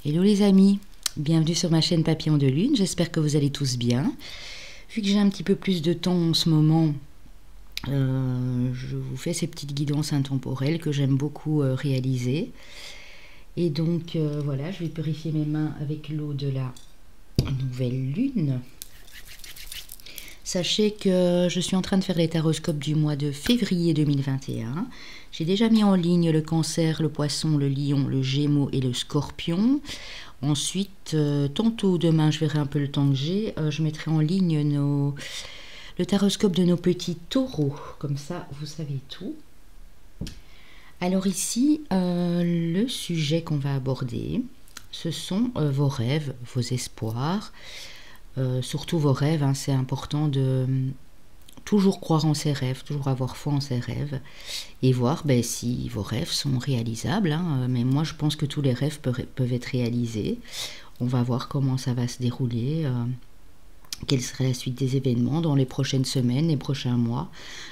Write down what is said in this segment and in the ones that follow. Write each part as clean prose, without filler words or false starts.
Hello les amis, bienvenue sur ma chaîne Papillon de Lune, j'espère que vous allez tous bien. Vu que j'ai un petit peu plus de temps en ce moment, je vous fais ces petites guidances intemporelles que j'aime beaucoup réaliser. Et donc voilà, je vais purifier mes mains avec l'eau de la nouvelle lune. Sachez que je suis en train de faire les taroscopes du mois de février 2021. J'ai déjà mis en ligne le Cancer, le Poisson, le Lion, le Gémeaux et le Scorpion. Ensuite, tantôt demain, je verrai un peu le temps que j'ai, je mettrai en ligne le taroscope de nos petits taureaux. Comme ça, vous savez tout. Alors ici, le sujet qu'on va aborder, ce sont vos rêves, vos espoirs. Surtout vos rêves, hein, c'est important de toujours croire en ses rêves, toujours avoir foi en ses rêves et voir si vos rêves sont réalisables. Hein, mais moi, je pense que tous les rêves peuvent être réalisés. On va voir comment ça va se dérouler, quelle sera la suite des événements dans les prochaines semaines, les prochains mois.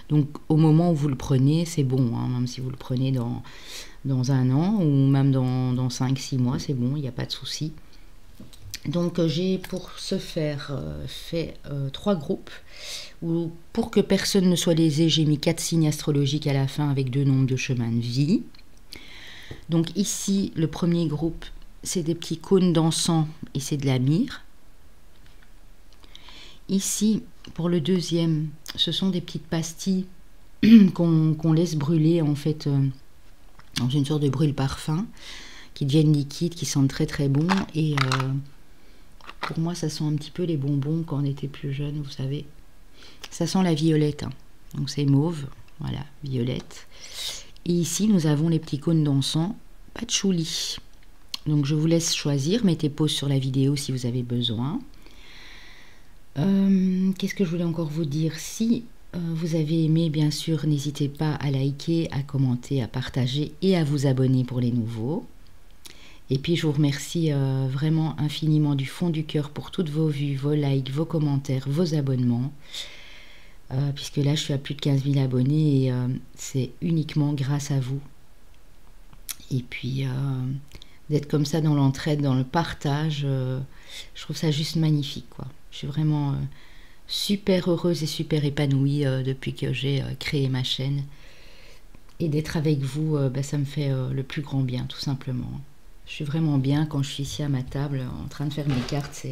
Donc, au moment où vous le prenez, c'est bon. Hein, même si vous le prenez dans un an ou même dans 5-6 mois, c'est bon, il n'y a pas de souci. Donc j'ai pour ce faire fait 3 groupes où pour que personne ne soit lésé, j'ai mis 4 signes astrologiques à la fin avec 2 nombres de chemins de vie. Donc ici, le premier groupe, c'est des petits cônes d'encens et c'est de la myrrhe. Ici, pour le deuxième, ce sont des petites pastilles qu'on laisse brûler en fait dans une sorte de brûle-parfum qui deviennent liquides, qui sentent très très bon et pour moi, ça sent un petit peu les bonbons quand on était plus jeune, vous savez. Ça sent la violette, hein. Donc c'est mauve, voilà, violette. Et ici, nous avons les petits cônes d'encens, patchouli. Donc je vous laisse choisir, mettez pause sur la vidéo si vous avez besoin. Qu'est-ce que je voulais encore vous dire? Si vous avez aimé, bien sûr, n'hésitez pas à liker, à commenter, à partager et à vous abonner pour les nouveaux. Et puis je vous remercie vraiment infiniment du fond du cœur pour toutes vos vues, vos likes, vos commentaires, vos abonnements. Puisque là je suis à plus de 15 000 abonnés et c'est uniquement grâce à vous. Et puis d'être comme ça dans l'entraide, dans le partage, je trouve ça juste magnifique, quoi. Je suis vraiment super heureuse et super épanouie depuis que j'ai créé ma chaîne. Et d'être avec vous, ça me fait le plus grand bien, tout simplement. Je suis vraiment bien quand je suis ici à ma table en train de faire mes cartes,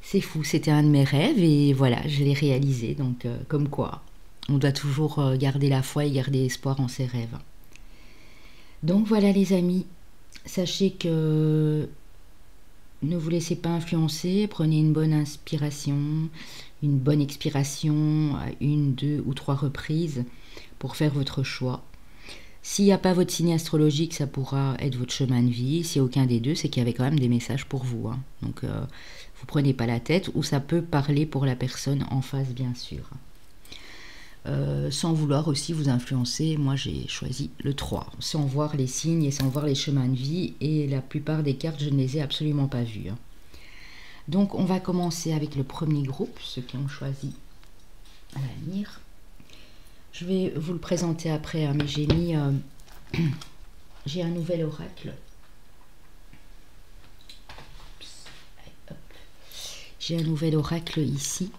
c'est fou, c'était un de mes rêves et voilà, je l'ai réalisé, donc comme quoi, on doit toujours garder la foi et garder espoir en ses rêves. Donc voilà les amis, sachez que ne vous laissez pas influencer, prenez une bonne inspiration, une bonne expiration à 1, 2 ou 3 reprises pour faire votre choix. S'il n'y a pas votre signe astrologique, ça pourra être votre chemin de vie. S'il n'y a aucun des deux, c'est qu'il y avait quand même des messages pour vous. Hein. Donc, vous prenez pas la tête ou ça peut parler pour la personne en face, bien sûr. Sans vouloir aussi vous influencer, moi j'ai choisi le 3. Sans voir les signes et sans voir les chemins de vie. Et la plupart des cartes, je ne les ai absolument pas vues. Hein. Donc, on va commencer avec le premier groupe, ceux qui ont choisi à la myrrhe. Je vais vous le présenter après, hein, mais j'ai mis... j'ai un nouvel oracle. J'ai un nouvel oracle ici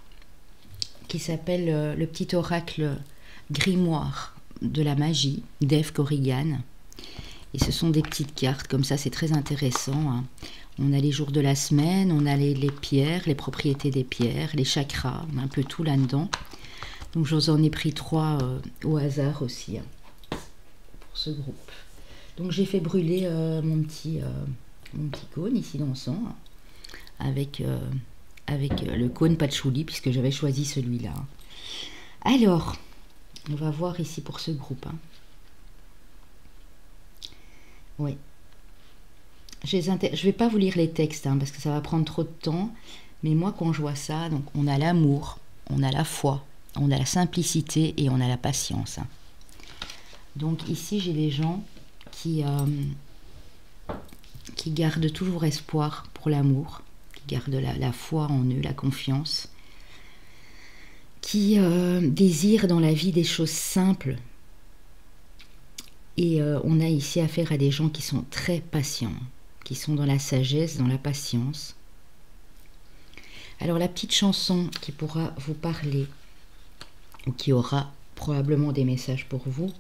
qui s'appelle le petit oracle grimoire de la magie d'Eve Corrigan. Et ce sont des petites cartes, comme ça c'est très intéressant. Hein. On a les jours de la semaine, on a les pierres, les propriétés des pierres, les chakras, on a un peu tout là-dedans. Donc je vous en ai pris 3 au hasard aussi, hein, pour ce groupe. Donc j'ai fait brûler mon petit cône ici d'encens, avec le cône patchouli, puisque j'avais choisi celui-là. Alors, on va voir ici pour ce groupe. Hein. Oui. Je ne vais pas vous lire les textes, hein, parce que ça va prendre trop de temps. Mais moi, quand je vois ça, donc on a l'amour, on a la foi, on a la simplicité et on a la patience. Donc ici, j'ai des gens qui gardent toujours espoir pour l'amour, qui gardent la foi en eux, la confiance, qui désirent dans la vie des choses simples. Et on a ici affaire à des gens qui sont très patients, qui sont dans la sagesse, dans la patience. Alors la petite chanson qui pourra vous parler, ou qui aura probablement des messages pour vous,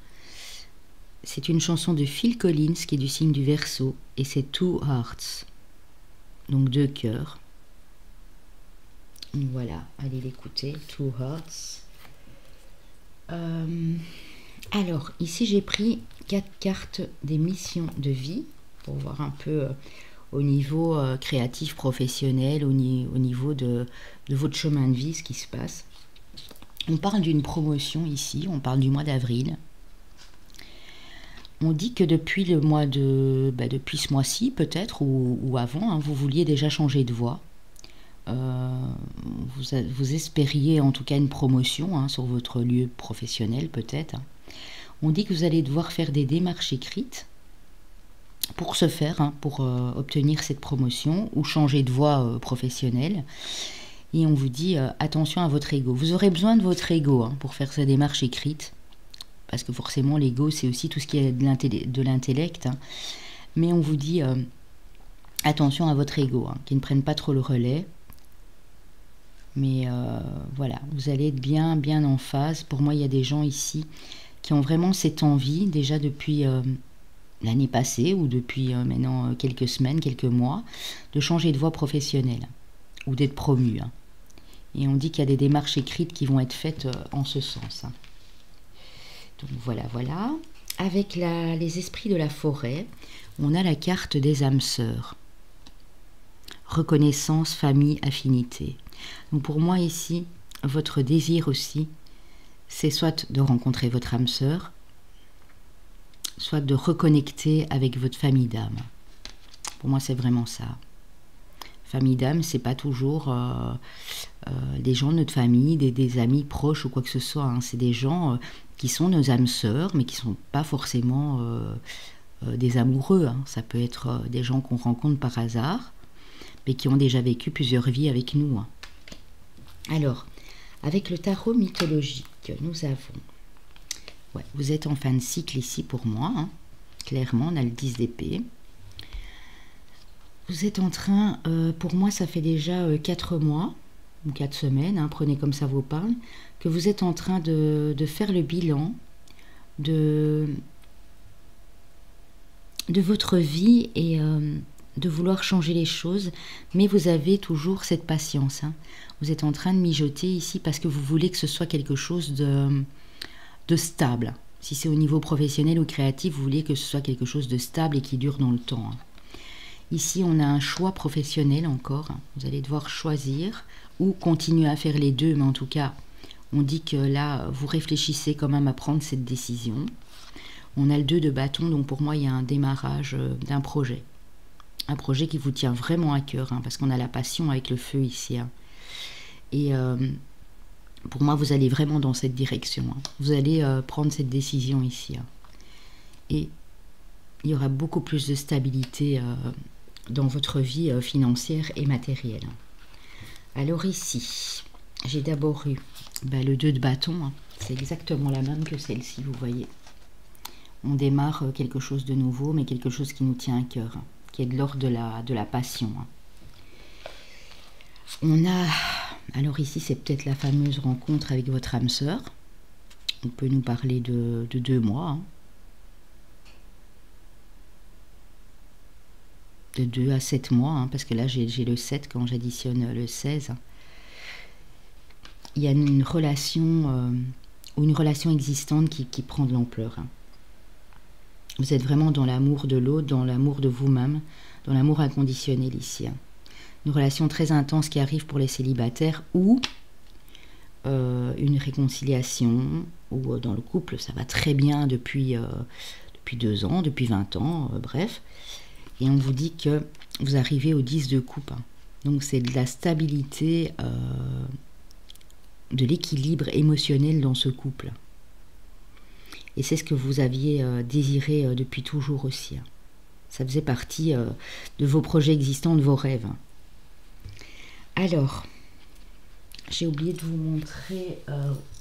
c'est une chanson de Phil Collins qui est du signe du Verseau, et c'est Two Hearts, donc 2 cœurs. Voilà, allez l'écouter, Two Hearts. Alors, ici j'ai pris 4 cartes des missions de vie, pour voir un peu au niveau créatif, professionnel, au niveau de votre chemin de vie, ce qui se passe. On parle d'une promotion ici, on parle du mois d'avril. On dit que depuis le mois depuis ce mois-ci peut-être, ou avant, hein, vous vouliez déjà changer de voie. Vous espériez en tout cas une promotion hein, sur votre lieu professionnel peut-être. On dit que vous allez devoir faire des démarches écrites pour ce faire, hein, pour obtenir cette promotion ou changer de voie professionnelle. Et on vous dit attention à votre ego. Vous aurez besoin de votre ego hein, pour faire ces démarches écrites. Parce que forcément l'ego c'est aussi tout ce qui est de l'intellect. Hein. Mais on vous dit attention à votre ego, hein, qu'il ne prenne pas trop le relais. Mais voilà, vous allez être bien en phase. Pour moi, il y a des gens ici qui ont vraiment cette envie, déjà depuis l'année passée ou depuis maintenant quelques semaines, quelques mois, de changer de voie professionnelle ou d'être promu. Hein. Et on dit qu'il y a des démarches écrites qui vont être faites en ce sens. Hein. Donc voilà. Avec les esprits de la forêt, on a la carte des âmes sœurs. Reconnaissance, famille, affinité. Donc pour moi ici, votre désir aussi, c'est soit de rencontrer votre âme sœur, soit de reconnecter avec votre famille d'âme. Pour moi, c'est vraiment ça. Famille d'âme, c'est pas toujours des gens de notre famille, des amis proches ou quoi que ce soit. Hein. C'est des gens qui sont nos âmes sœurs, mais qui sont pas forcément des amoureux. Hein. Ça peut être des gens qu'on rencontre par hasard, mais qui ont déjà vécu plusieurs vies avec nous. Hein. Alors, avec le tarot mythologique, nous avons... Ouais, vous êtes en fin de cycle ici pour moi. Hein. Clairement, on a le 10 d'épée. Vous êtes en train, pour moi, ça fait déjà 4 mois, ou 4 semaines, hein, prenez comme ça vous parle, que vous êtes en train de faire le bilan de votre vie et de vouloir changer les choses, mais vous avez toujours cette patience. Hein. Vous êtes en train de mijoter ici parce que vous voulez que ce soit quelque chose de stable. Si c'est au niveau professionnel ou créatif, vous voulez que ce soit quelque chose de stable et qui dure dans le temps. Hein. Ici, on a un choix professionnel encore. Hein. Vous allez devoir choisir ou continuer à faire les deux, mais en tout cas, on dit que là, vous réfléchissez quand même à prendre cette décision. On a le 2 de bâton, donc pour moi, il y a un démarrage d'un projet. Un projet qui vous tient vraiment à cœur, hein, parce qu'on a la passion avec le feu ici. Hein. Et pour moi, vous allez vraiment dans cette direction. Hein. Vous allez prendre cette décision ici. Hein. Et il y aura beaucoup plus de stabilité dans votre vie financière et matérielle. Alors ici, j'ai d'abord eu le 2 de bâton. Hein. C'est exactement la même que celle-ci, vous voyez. On démarre quelque chose de nouveau, mais quelque chose qui nous tient à cœur, hein, qui est de l'ordre de la passion. Hein. On a... Alors ici, c'est peut-être la fameuse rencontre avec votre âme sœur. On peut nous parler de 2 mois. Hein. De 2 à 7 mois, hein, parce que là, j'ai le 7 quand j'additionne le 16. Il y a une relation ou une relation existante qui prend de l'ampleur. Hein. Vous êtes vraiment dans l'amour de l'autre, dans l'amour de vous-même, dans l'amour inconditionnel ici. Hein. Une relation très intense qui arrive pour les célibataires ou une réconciliation, ou dans le couple, ça va très bien depuis 2 ans, depuis 20 ans, bref. Et on vous dit que vous arrivez au 10 de coupe. Hein. Donc c'est de la stabilité, de l'équilibre émotionnel dans ce couple. Et c'est ce que vous aviez désiré depuis toujours aussi. Hein. Ça faisait partie de vos projets existants, de vos rêves. Hein. Alors, j'ai oublié de vous montrer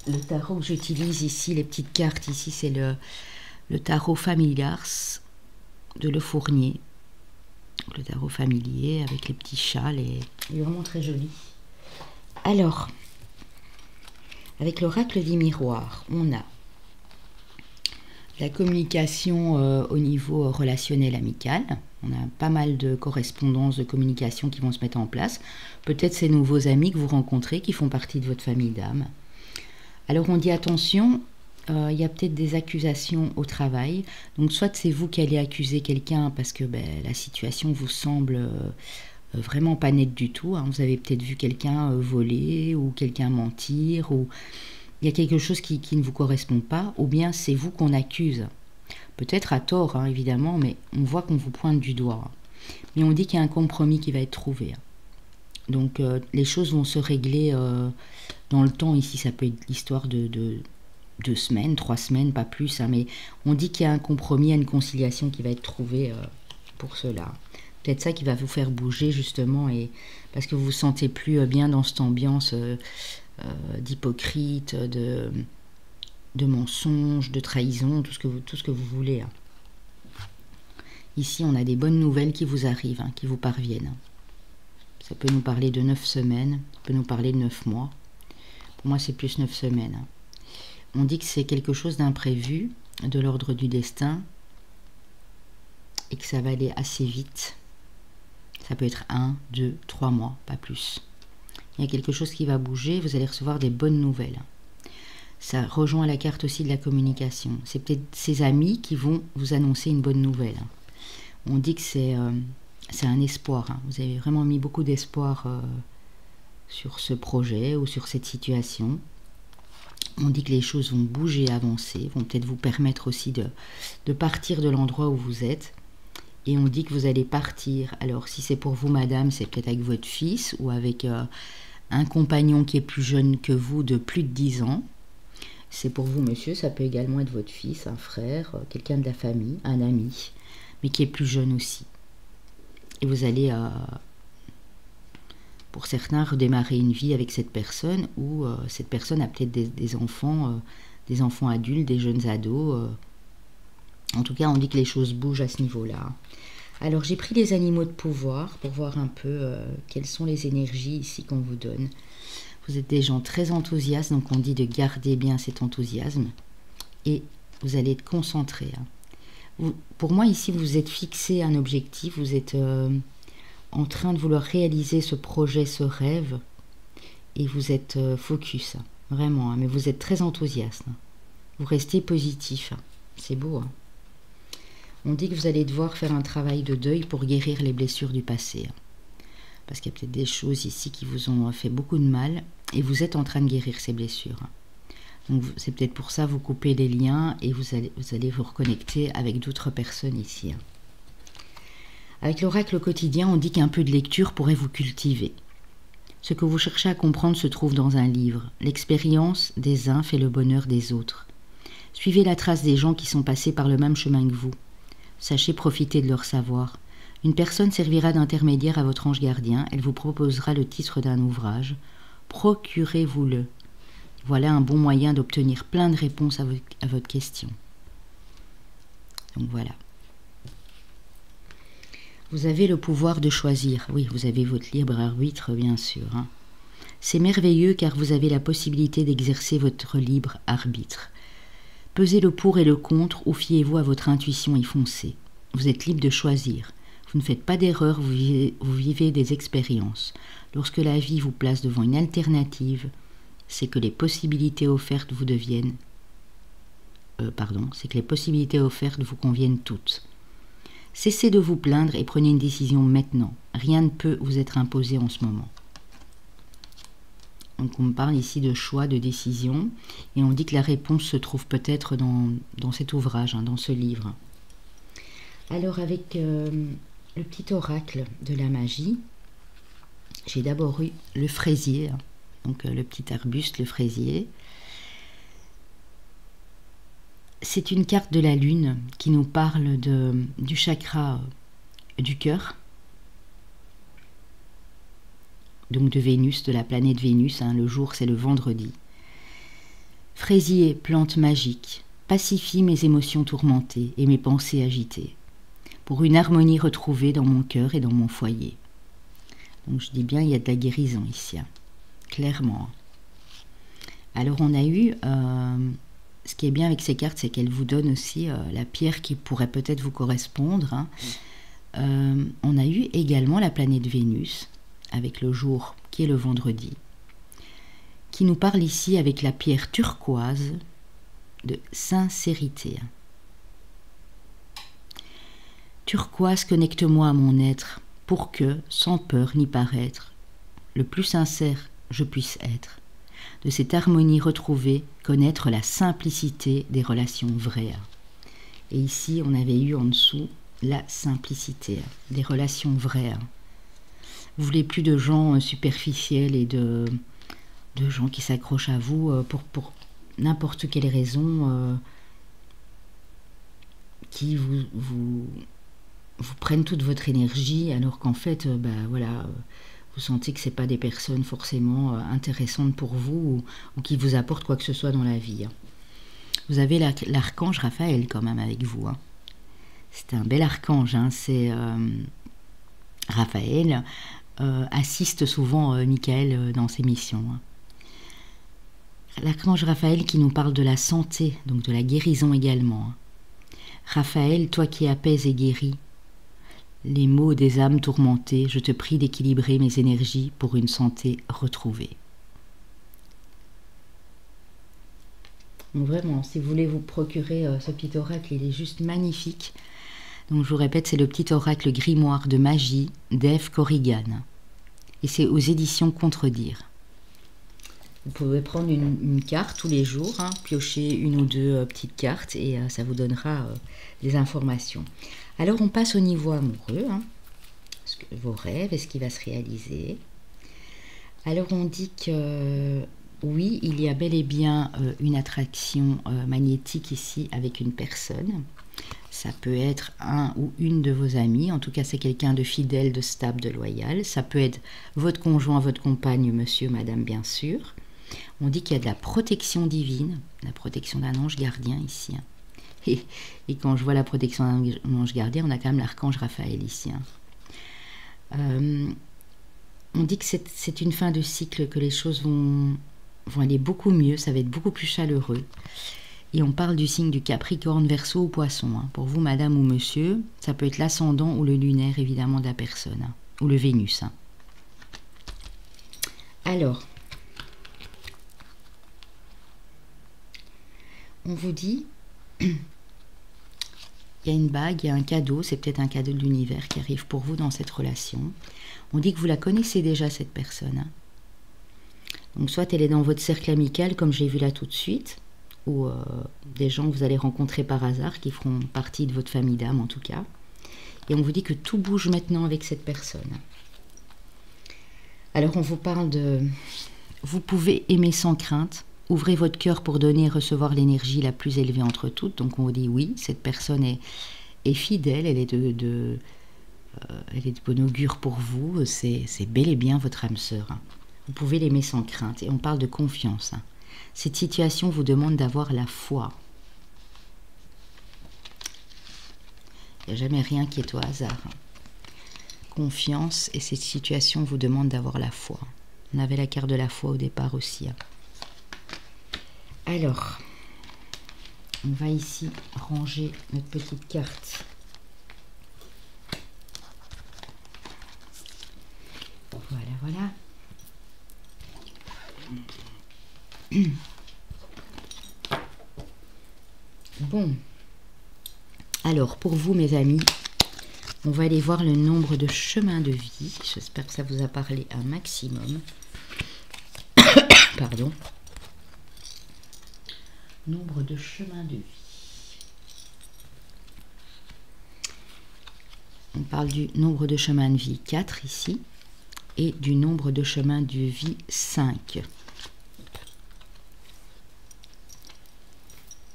le tarot que j'utilise ici, les petites cartes. Ici, c'est le tarot Family Ars de Le Fournier. Le tarot familier avec les petits chats, il est vraiment très joli. Alors, avec l'oracle des miroirs, on a la communication au niveau relationnel amical. On a pas mal de correspondances, de communication qui vont se mettre en place. Peut-être ces nouveaux amis que vous rencontrez qui font partie de votre famille d'âme. Alors on dit attention, il y a peut-être des accusations au travail. Donc soit c'est vous qui allez accuser quelqu'un parce que la situation vous semble vraiment pas nette du tout. Hein. Vous avez peut-être vu quelqu'un voler ou quelqu'un mentir, ou il y a quelque chose qui ne vous correspond pas, ou bien c'est vous qu'on accuse. Peut-être à tort, hein, évidemment, mais on voit qu'on vous pointe du doigt. Mais on dit qu'il y a un compromis qui va être trouvé. Donc les choses vont se régler dans le temps. Ici, ça peut être l'histoire de 2 semaines, 3 semaines, pas plus. Hein, mais on dit qu'il y a un compromis, une conciliation qui va être trouvée pour cela. Peut-être ça qui va vous faire bouger, justement, et parce que vous vous sentez plus bien dans cette ambiance d'hypocrite, de mensonges, de trahison, tout ce que vous voulez. Hein. Ici, on a des bonnes nouvelles qui vous arrivent, hein, qui vous parviennent. Ça peut nous parler de 9 semaines, ça peut nous parler de 9 mois. Pour moi, c'est plus 9 semaines. Hein. On dit que c'est quelque chose d'imprévu, de l'ordre du destin, et que ça va aller assez vite. Ça peut être 1, 2, 3 mois, pas plus. Il y a quelque chose qui va bouger, vous allez recevoir des bonnes nouvelles. Ça rejoint la carte aussi de la communication. C'est peut-être ces amis qui vont vous annoncer une bonne nouvelle. On dit que c'est un espoir. Hein. Vous avez vraiment mis beaucoup d'espoir sur ce projet ou sur cette situation. On dit que les choses vont bouger, avancer, vont peut-être vous permettre aussi de partir de l'endroit où vous êtes. Et on dit que vous allez partir. Alors, si c'est pour vous, madame, c'est peut-être avec votre fils ou avec un compagnon qui est plus jeune que vous, de plus de 10 ans. C'est pour vous, monsieur, ça peut également être votre fils, un frère, quelqu'un de la famille, un ami, mais qui est plus jeune aussi. Et vous allez, pour certains, redémarrer une vie avec cette personne, ou cette personne a peut-être des enfants adultes, des jeunes ados. En tout cas, on dit que les choses bougent à ce niveau-là. Alors, j'ai pris les animaux de pouvoir pour voir un peu quelles sont les énergies ici qu'on vous donne. Vous êtes des gens très enthousiastes, donc on dit de garder bien cet enthousiasme. Et vous allez être concentrés. Hein. Pour moi, ici, vous êtes fixé un objectif, vous êtes en train de vouloir réaliser ce projet, ce rêve, et vous êtes focus, hein, vraiment, hein, mais vous êtes très enthousiaste. Hein. Vous restez positif, hein. C'est beau. Hein. On dit que vous allez devoir faire un travail de deuil pour guérir les blessures du passé. Hein. Parce qu'il y a peut-être des choses ici qui vous ont fait beaucoup de mal, et vous êtes en train de guérir ces blessures. Hein. Donc c'est peut-être pour ça que vous coupez les liens, et vous allez vous reconnecter avec d'autres personnes ici. Hein. Avec l'oracle quotidien, on dit qu'un peu de lecture pourrait vous cultiver. Ce que vous cherchez à comprendre se trouve dans un livre. L'expérience des uns fait le bonheur des autres. Suivez la trace des gens qui sont passés par le même chemin que vous. Sachez profiter de leur savoir. Une personne servira d'intermédiaire à votre ange gardien. Elle vous proposera le titre d'un ouvrage. Procurez-vous-le. Voilà un bon moyen d'obtenir plein de réponses à votre question. Donc voilà. Vous avez le pouvoir de choisir. Oui, vous avez votre libre arbitre, bien sûr. Hein. C'est merveilleux car vous avez la possibilité d'exercer votre libre arbitre. Pesez le pour et le contre ou fiez-vous à votre intuition et foncez. Vous êtes libre de choisir. Vous ne faites pas d'erreur, vous vivez des expériences. Lorsque la vie vous place devant une alternative, c'est que les possibilités offertes vous deviennent... c'est que les possibilités offertes vous conviennent toutes. Cessez de vous plaindre et prenez une décision maintenant. Rien ne peut vous être imposé en ce moment. Donc on me parle ici de choix, de décision, et on dit que la réponse se trouve peut-être dans cet ouvrage, hein, dans ce livre. Alors avec le petit oracle de la magie, j'ai d'abord eu le fraisier, hein, donc le petit arbuste, le fraisier. C'est une carte de la lune qui nous parle du chakra du cœur, donc de Vénus, de la planète Vénus, hein, le jour c'est le vendredi. Fraisier, plante magique, pacifie mes émotions tourmentées et mes pensées agitées. pour une harmonie retrouvée dans mon cœur et dans mon foyer. Donc je dis bien, il y a de la guérison ici, hein, clairement. Alors on a eu, ce qui est bien avec ces cartes, c'est qu'elles vous donnent aussi la pierre qui pourrait peut-être vous correspondre, hein. On a eu également la planète Vénus, avec le jour qui est le vendredi, qui nous parle ici avec la pierre turquoise de sincérité. Turquoise, connecte-moi à mon être, pour que, sans peur ni paraître, le plus sincère je puisse être. De cette harmonie retrouvée, connaître la simplicité des relations vraies. Et ici, on avait eu en dessous la simplicité des relations vraies. Vous voulez plus de gens superficiels et de gens qui s'accrochent à vous pour n'importe quelle raison, qui vous prennent toute votre énergie, alors qu'en fait, voilà, vous sentez que ce n'est pas des personnes forcément intéressantes pour vous ou qui vous apportent quoi que ce soit dans la vie. Vous avez l'archange Raphaël quand même avec vous. Hein. C'est un bel archange, hein. C'est Raphaël assiste souvent Michael dans ses missions. Hein. L'archange Raphaël qui nous parle de la santé, donc de la guérison également. Hein. Raphaël, toi qui apaises et guéris les maux des âmes tourmentées, je te prie d'équilibrer mes énergies pour une santé retrouvée. Donc vraiment, si vous voulez vous procurer ce petit oracle, il est juste magnifique. Donc je vous répète, c'est le petit oracle grimoire de magie d'Eve Corrigan. Et c'est aux éditions Contredire. Vous pouvez prendre une carte tous les jours, hein, piocher une ou deux petites cartes et ça vous donnera des informations. Alors on passe au niveau amoureux, hein, vos rêves, est-ce qu'il va se réaliser? Alors on dit que oui, il y a bel et bien une attraction magnétique ici avec une personne. Ça peut être un ou une de vos amis, en tout cas c'est quelqu'un de fidèle, de stable, de loyal. Ça peut être votre conjoint, votre compagne, monsieur, madame, bien sûr. On dit qu'il y a de la protection divine, la protection d'un ange gardien ici. Hein. Et quand je vois la protection d'un ange gardien, on a quand même l'archange Raphaël ici. Hein. On dit que c'est une fin de cycle, que les choses vont aller beaucoup mieux, ça va être beaucoup plus chaleureux. Et on parle du signe du Capricorne, Verseau ou Poisson. Hein. Pour vous, madame ou monsieur, ça peut être l'ascendant ou le lunaire, évidemment, de la personne. Hein. Ou le Vénus. Hein. Alors, on vous dit, il y a une bague, il y a un cadeau, c'est peut-être un cadeau de l'univers qui arrive pour vous dans cette relation. On dit que vous la connaissez déjà, cette personne. Hein. Donc soit elle est dans votre cercle amical, comme j'ai vu là tout de suite, ou des gens que vous allez rencontrer par hasard, qui feront partie de votre famille d'âme en tout cas. Et on vous dit que tout bouge maintenant avec cette personne. Alors on vous parle de... Vous pouvez aimer sans crainte, ouvrez votre cœur pour donner et recevoir l'énergie la plus élevée entre toutes. Donc on vous dit oui, cette personne est fidèle, elle est de bon augure pour vous, c'est bel et bien votre âme sœur. Hein. Vous pouvez l'aimer sans crainte. Et on parle de confiance. Hein. Cette situation vous demande d'avoir la foi. Il n'y a jamais rien qui est au hasard. Hein. Confiance, et cette situation vous demande d'avoir la foi. On avait la carte de la foi au départ aussi. Hein. Alors, on va ici ranger notre petite carte. Voilà, voilà. Bon, alors pour vous mes amis, on va aller voir le nombre de chemins de vie. J'espère que ça vous a parlé un maximum. Pardon. Nombre de chemins de vie. On parle du nombre de chemins de vie 4 ici et du nombre de chemins de vie 5.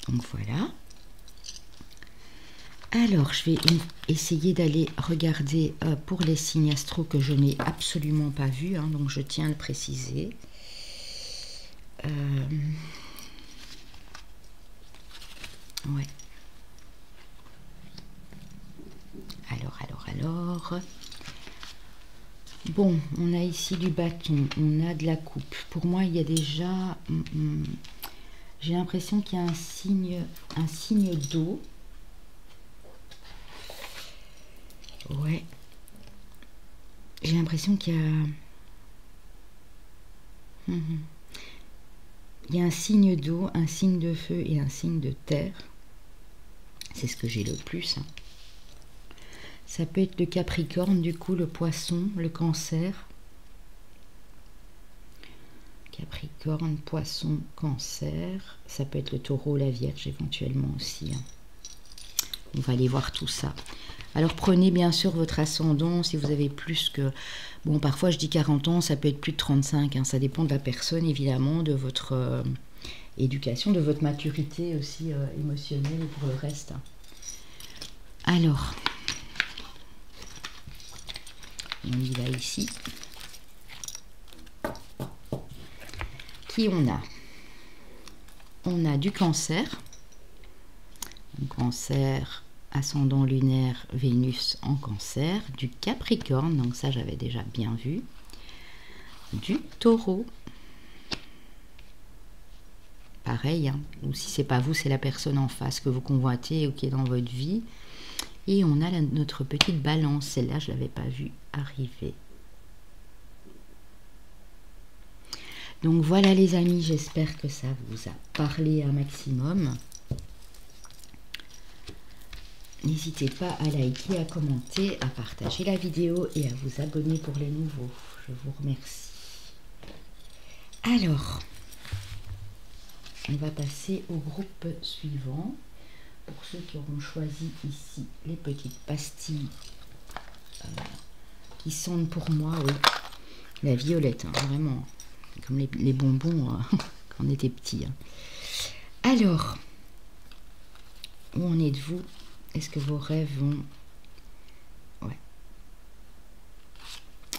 Donc voilà. Alors, je vais essayer d'aller regarder pour les signes astro que je n'ai absolument pas vus, hein, donc je tiens à le préciser. Ouais. Alors, bon, on a ici du bâton, on a de la coupe. Pour moi, il y a déjà... j'ai l'impression qu'il y a un signe d'eau. Ouais. J'ai l'impression qu'il y a... Il y a un signe d'eau, un signe de feu et un signe de terre. C'est ce que j'ai le plus. Ça peut être le Capricorne, du coup, le Poisson, le Cancer. Capricorne, Poisson, Cancer. Ça peut être le Taureau, la Vierge éventuellement aussi. On va aller voir tout ça. Alors prenez bien sûr votre ascendant si vous avez plus que... Bon, parfois je dis 40 ans, ça peut être plus de 35. Ça dépend de la personne, évidemment, de votre éducation, de votre maturité aussi émotionnelle et pour le reste. Alors, on y va ici. Qui on a? On a du Cancer. Donc, Cancer... ascendant lunaire Vénus en Cancer, du Capricorne, donc ça j'avais déjà bien vu, du Taureau, pareil, hein, ou si c'est pas vous, c'est la personne en face que vous convoitez ou qui est dans votre vie, et on a notre petite Balance, celle-là je l'avais pas vue arriver. Donc voilà les amis, j'espère que ça vous a parlé un maximum. N'hésitez pas à liker, à commenter, à partager la vidéo et à vous abonner pour les nouveaux. Je vous remercie. Alors, on va passer au groupe suivant. Pour ceux qui auront choisi ici les petites pastilles qui sentent pour moi, oui, la violette, hein, vraiment, comme les bonbons quand on était petit. Hein. Alors, où en êtes-vous? Est-ce que vos rêves vont... Ouais.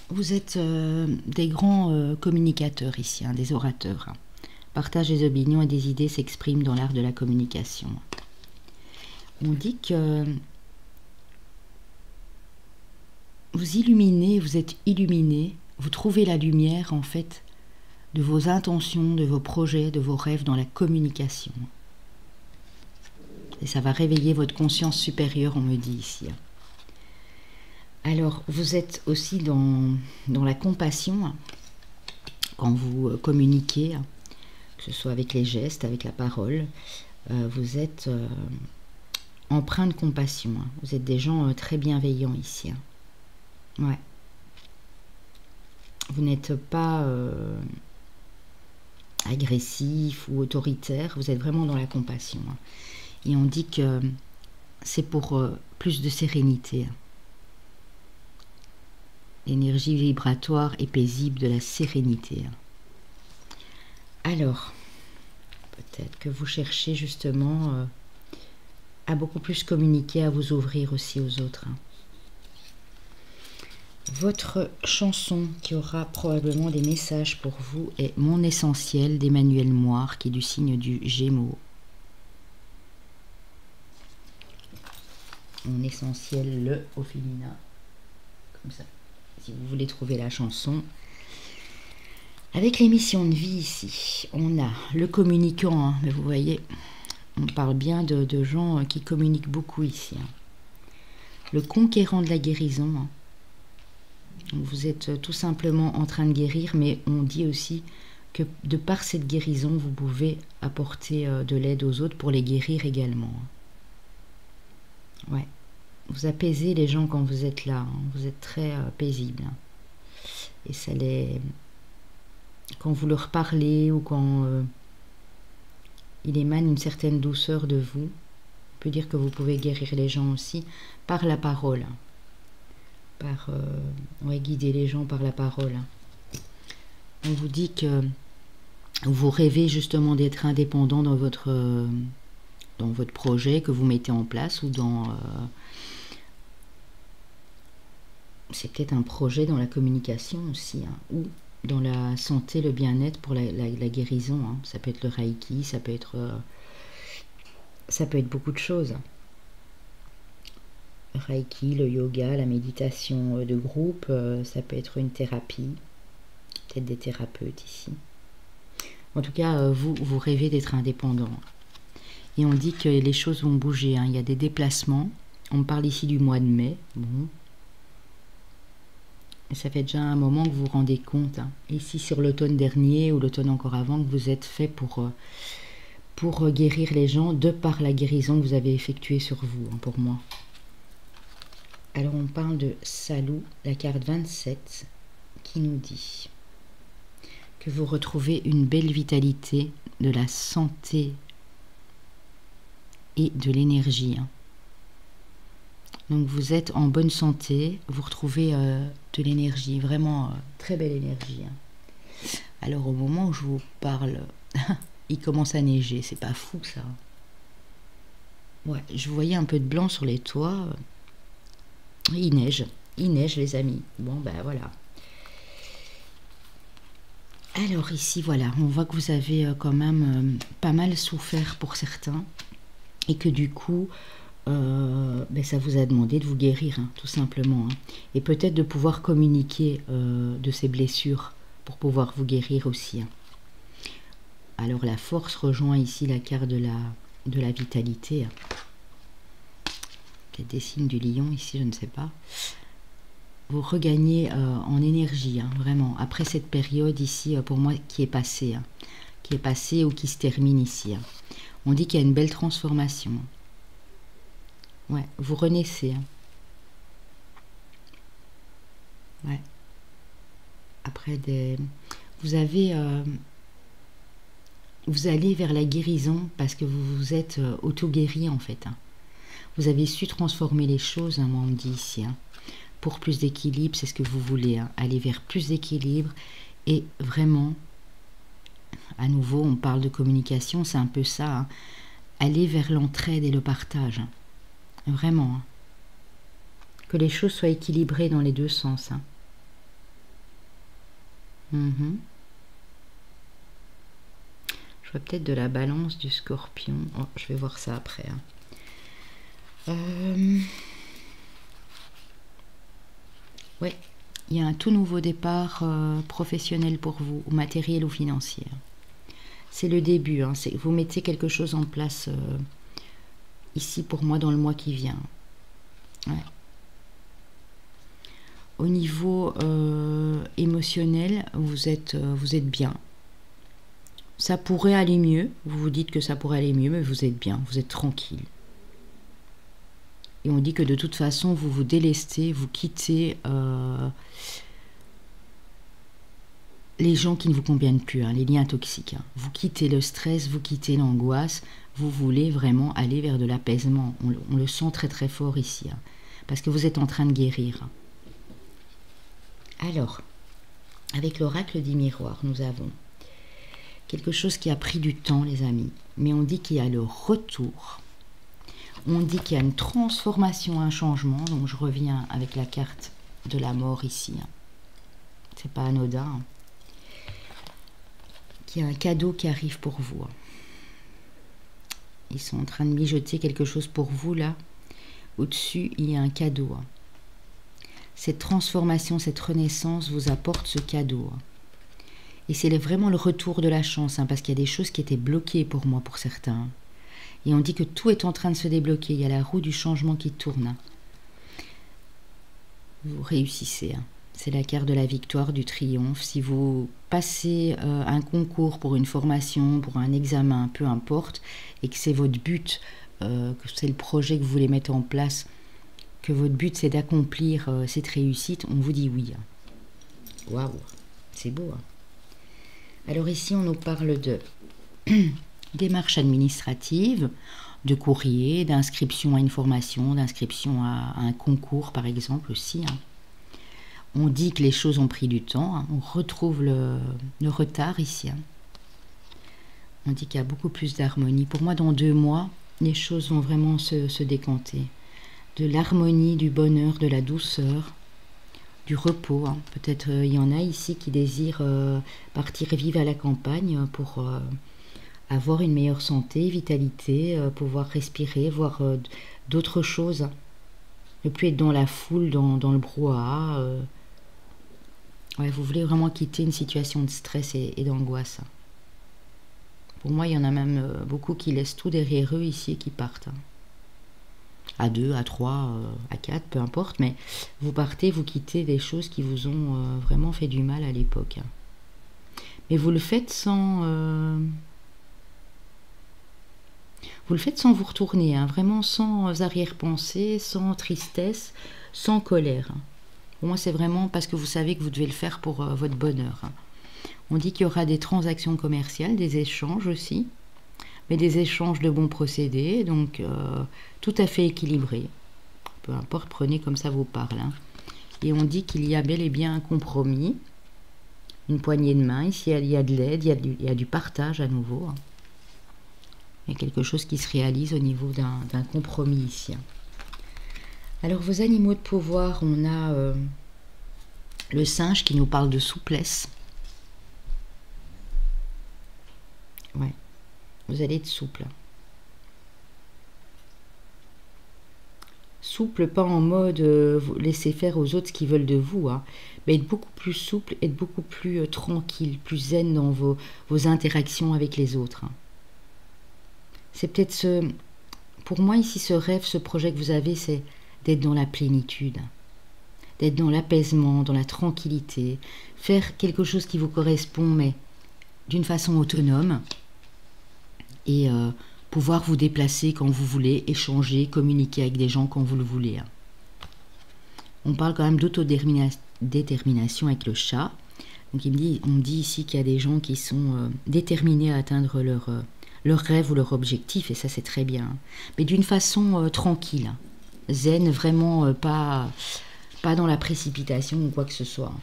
Vous êtes des grands communicateurs ici, hein, des orateurs. Hein. Partage des opinions et des idées s'expriment dans l'art de la communication. On dit que vous illuminez, vous êtes illuminé, vous trouvez la lumière en fait de vos intentions, de vos projets, de vos rêves dans la communication. Et ça va réveiller votre conscience supérieure, on me dit ici. Alors, vous êtes aussi dans la compassion, quand vous communiquez, que ce soit avec les gestes, avec la parole. Vous êtes empreint de compassion. Vous êtes des gens très bienveillants ici. Ouais. Vous n'êtes pas agressif ou autoritaire. Vous êtes vraiment dans la compassion. Et on dit que c'est pour plus de sérénité. L'énergie vibratoire et paisible de la sérénité. Alors, peut-être que vous cherchez justement à beaucoup plus communiquer, à vous ouvrir aussi aux autres. Votre chanson qui aura probablement des messages pour vous est Mon essentiel d'Emmanuel Moire, qui est du signe du Gémeaux. Mon essentiel, le au féminin, comme ça, si vous voulez trouver la chanson. Avec l'émission de vie ici, on a le communicant, hein, mais vous voyez, on parle bien de gens qui communiquent beaucoup ici. Hein. Le conquérant de la guérison, hein. Vous êtes tout simplement en train de guérir, mais on dit aussi que de par cette guérison, vous pouvez apporter de l'aide aux autres pour les guérir également. Ouais. Vous apaisez les gens quand vous êtes là. Hein. Vous êtes très paisible. Hein. Et ça les... Quand vous leur parlez ou quand il émane une certaine douceur de vous, on peut dire que vous pouvez guérir les gens aussi par la parole. Hein. Par ouais, guider les gens par la parole. Hein. On vous dit que vous rêvez justement d'être indépendant dans votre projet que vous mettez en place ou dans... c'est peut-être un projet dans la communication aussi, hein, ou dans la santé, le bien-être pour la guérison. Hein. Ça peut être le Reiki, ça peut être beaucoup de choses. Reiki, le yoga, la méditation de groupe, ça peut être une thérapie, peut-être des thérapeutes ici. En tout cas, vous rêvez d'être indépendant. Et on dit que les choses vont bouger, hein. Il y a des déplacements. On parle ici du mois de mai. Bon. Et ça fait déjà un moment que vous vous rendez compte, hein, ici sur l'automne dernier ou l'automne encore avant, que vous êtes fait pour guérir les gens de par la guérison que vous avez effectuée sur vous, hein, pour moi. Alors on parle de Salou, la carte 27, qui nous dit que vous retrouvez une belle vitalité, de la santé et de l'énergie, hein. Donc vous êtes en bonne santé, vous retrouvez de l'énergie, vraiment très belle énergie, hein. Alors au moment où je vous parle, il commence à neiger, c'est pas fou ça. Ouais, je voyais un peu de blanc sur les toits. Il neige les amis. Bon ben voilà. Alors ici voilà, on voit que vous avez quand même pas mal souffert pour certains et que du coup ben ça vous a demandé de vous guérir, hein, tout simplement, hein. Et peut-être de pouvoir communiquer de ces blessures pour pouvoir vous guérir aussi, hein. Alors la force rejoint ici la carte de la vitalité, hein. Peut-être des signes du lion ici, je ne sais pas. Vous regagnez en énergie, hein, vraiment, après cette période ici, pour moi, qui est passée, hein, ou qui se termine ici, hein. On dit qu'il y a une belle transformation. Ouais, vous renaissez, hein. Ouais. Après vous avez... vous allez vers la guérison parce que vous vous êtes auto-guéri en fait, hein. Vous avez su transformer les choses, hein, moi on me dit ici, hein. Pour plus d'équilibre, c'est ce que vous voulez, hein, aller vers plus d'équilibre et vraiment, à nouveau, on parle de communication, c'est un peu ça, hein, aller vers l'entraide et le partage, hein. Vraiment, hein. Que les choses soient équilibrées dans les deux sens, hein. Je vois peut-être de la balance, du scorpion. Oh, je vais voir ça après, hein. Ouais, il y a un tout nouveau départ professionnel pour vous, ou matériel ou financier. C'est le début, hein, vous mettez quelque chose en place ici pour moi dans le mois qui vient. Ouais. Au niveau émotionnel, vous êtes bien. Ça pourrait aller mieux, vous vous dites que ça pourrait aller mieux, mais vous êtes bien, vous êtes tranquille. Et on dit que de toute façon, vous vous délestez, vous quittez les gens qui ne vous conviennent plus, hein, les liens toxiques, hein. Vous quittez le stress, vous quittez l'angoisse, vous voulez vraiment aller vers de l'apaisement. On le sent très très fort ici, hein, parce que vous êtes en train de guérir. Alors, avec l'oracle des miroirs, nous avons quelque chose qui a pris du temps, les amis, mais on dit qu'il y a le retour. On dit qu'il y a une transformation, un changement. Donc je reviens avec la carte de la mort ici, hein. C'est pas anodin, hein. Qu'il y a un cadeau qui arrive pour vous, hein. Ils sont en train de mijoter quelque chose pour vous là. Au-dessus, il y a un cadeau, hein. Cette transformation, cette renaissance vous apporte ce cadeau, hein. Et c'est vraiment le retour de la chance, hein, parce qu'il y a des choses qui étaient bloquées pour moi, pour certains, hein. Et on dit que tout est en train de se débloquer. Il y a la roue du changement qui tourne, hein. Vous réussissez, hein. C'est la carte de la victoire, du triomphe. Si vous passez un concours pour une formation, pour un examen, peu importe, et que c'est votre but, que c'est le projet que vous voulez mettre en place, que votre but c'est d'accomplir cette réussite, on vous dit oui, hein. Waouh, c'est beau, hein. Alors ici, on nous parle de démarches administratives, de courrier, d'inscription à une formation, d'inscription à un concours par exemple aussi, hein. On dit que les choses ont pris du temps, hein. On retrouve le retard ici, hein. On dit qu'il y a beaucoup plus d'harmonie. Pour moi, dans 2 mois, les choses vont vraiment se décanter. De l'harmonie, du bonheur, de la douceur, du repos, hein. Peut-être il y en a ici qui désirent partir vivre à la campagne pour avoir une meilleure santé, vitalité, pouvoir respirer, voir d'autres choses. Ne plus être dans la foule, dans le brouhaha. Ouais, vous voulez vraiment quitter une situation de stress et d'angoisse. Pour moi, il y en a même beaucoup qui laissent tout derrière eux ici et qui partent. À 2, à 3, à 4, peu importe, mais vous partez, vous quittez des choses qui vous ont vraiment fait du mal à l'époque. Mais vous le faites sans... Vous le faites sans vous retourner, hein, vraiment sans arrière-pensée, sans tristesse, sans colère. Pour moi, c'est vraiment parce que vous savez que vous devez le faire pour votre bonheur. On dit qu'il y aura des transactions commerciales, des échanges aussi, mais des échanges de bons procédés, donc tout à fait équilibrés. Peu importe, prenez comme ça vous parle. Hein. Et on dit qu'il y a bel et bien un compromis, une poignée de main. Ici, il y a de l'aide, il y a du partage à nouveau. Hein. Il y a quelque chose qui se réalise au niveau d'un compromis ici. Alors, vos animaux de pouvoir, on a le singe qui nous parle de souplesse. Ouais, vous allez être souple. Souple, pas en mode laisser faire aux autres ce qu'ils veulent de vous, hein, mais être beaucoup plus souple, être beaucoup plus tranquille, plus zen dans vos interactions avec les autres. Hein. C'est peut-être pour moi ici, ce rêve, ce projet que vous avez, c'est d'être dans la plénitude, d'être dans l'apaisement, dans la tranquillité, faire quelque chose qui vous correspond, mais d'une façon autonome, et pouvoir vous déplacer quand vous voulez, échanger, communiquer avec des gens quand vous le voulez. Hein. On parle quand même d'autodétermination avec le chat. Donc on me dit ici qu'il y a des gens qui sont déterminés à atteindre leur rêve ou leur objectif, et ça c'est très bien. Mais d'une façon tranquille, zen, vraiment pas dans la précipitation ou quoi que ce soit.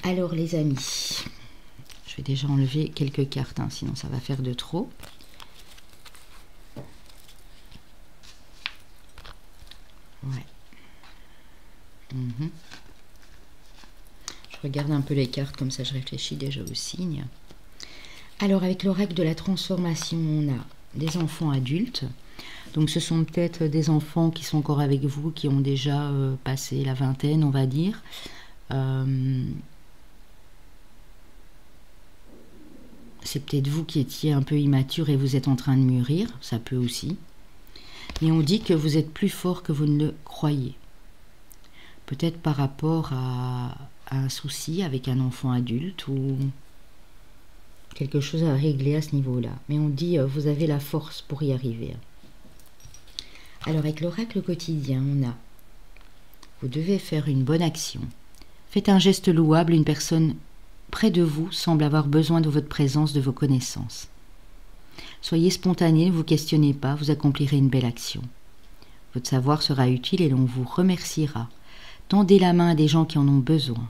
Alors les amis, je vais déjà enlever quelques cartes, hein, sinon ça va faire de trop. Ouais. Je regarde un peu les cartes, comme ça je réfléchis déjà aux signes. Alors, avec l'oracle de la transformation, on a des enfants adultes. Donc, ce sont peut-être des enfants qui sont encore avec vous, qui ont déjà passé la vingtaine, on va dire. C'est peut-être vous qui étiez un peu immature et vous êtes en train de mûrir, ça peut aussi. Mais on dit que vous êtes plus fort que vous ne le croyez. Peut-être par rapport à un souci avec un enfant adulte ou... quelque chose à régler à ce niveau-là. Mais on dit, vous avez la force pour y arriver. Alors, avec l'oracle quotidien, on a, vous devez faire une bonne action. Faites un geste louable, une personne près de vous semble avoir besoin de votre présence, de vos connaissances. Soyez spontané, ne vous questionnez pas, vous accomplirez une belle action. Votre savoir sera utile et l'on vous remerciera. Tendez la main à des gens qui en ont besoin.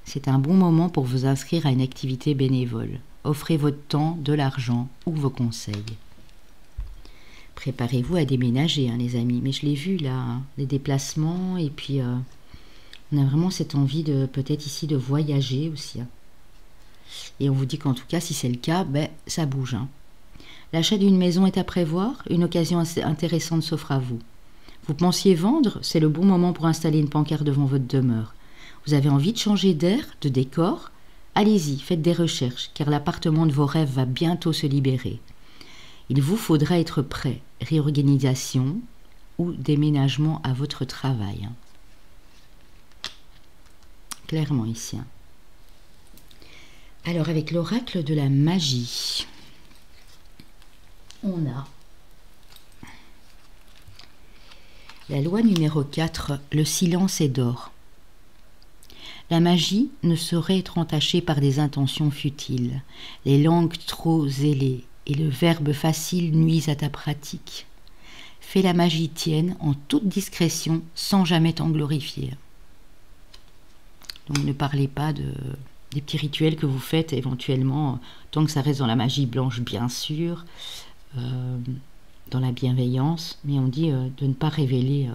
C'est un bon moment pour vous inscrire à une activité bénévole. Offrez votre temps, de l'argent ou vos conseils. Préparez-vous à déménager, hein, les amis. Mais je l'ai vu là, hein, les déplacements et puis on a vraiment cette envie de peut-être ici de voyager aussi. Hein. Et on vous dit qu'en tout cas, si c'est le cas, ben, ça bouge. Hein. L'achat d'une maison est à prévoir, une occasion assez intéressante s'offre à vous. Vous pensiez vendre, c'est le bon moment pour installer une pancarte devant votre demeure. Vous avez envie de changer d'air, de décor? Allez-y, faites des recherches, car l'appartement de vos rêves va bientôt se libérer. Il vous faudra être prêt, réorganisation ou déménagement à votre travail. Clairement ici. Alors avec l'oracle de la magie, on a la loi numéro 4, le silence est d'or. La magie ne saurait être entachée par des intentions futiles. Les langues trop zélées et le verbe facile nuisent à ta pratique. Fais la magie tienne en toute discrétion sans jamais t'en glorifier. Donc ne parlez pas des petits rituels que vous faites éventuellement, tant que ça reste dans la magie blanche bien sûr, dans la bienveillance, mais on dit de ne pas révéler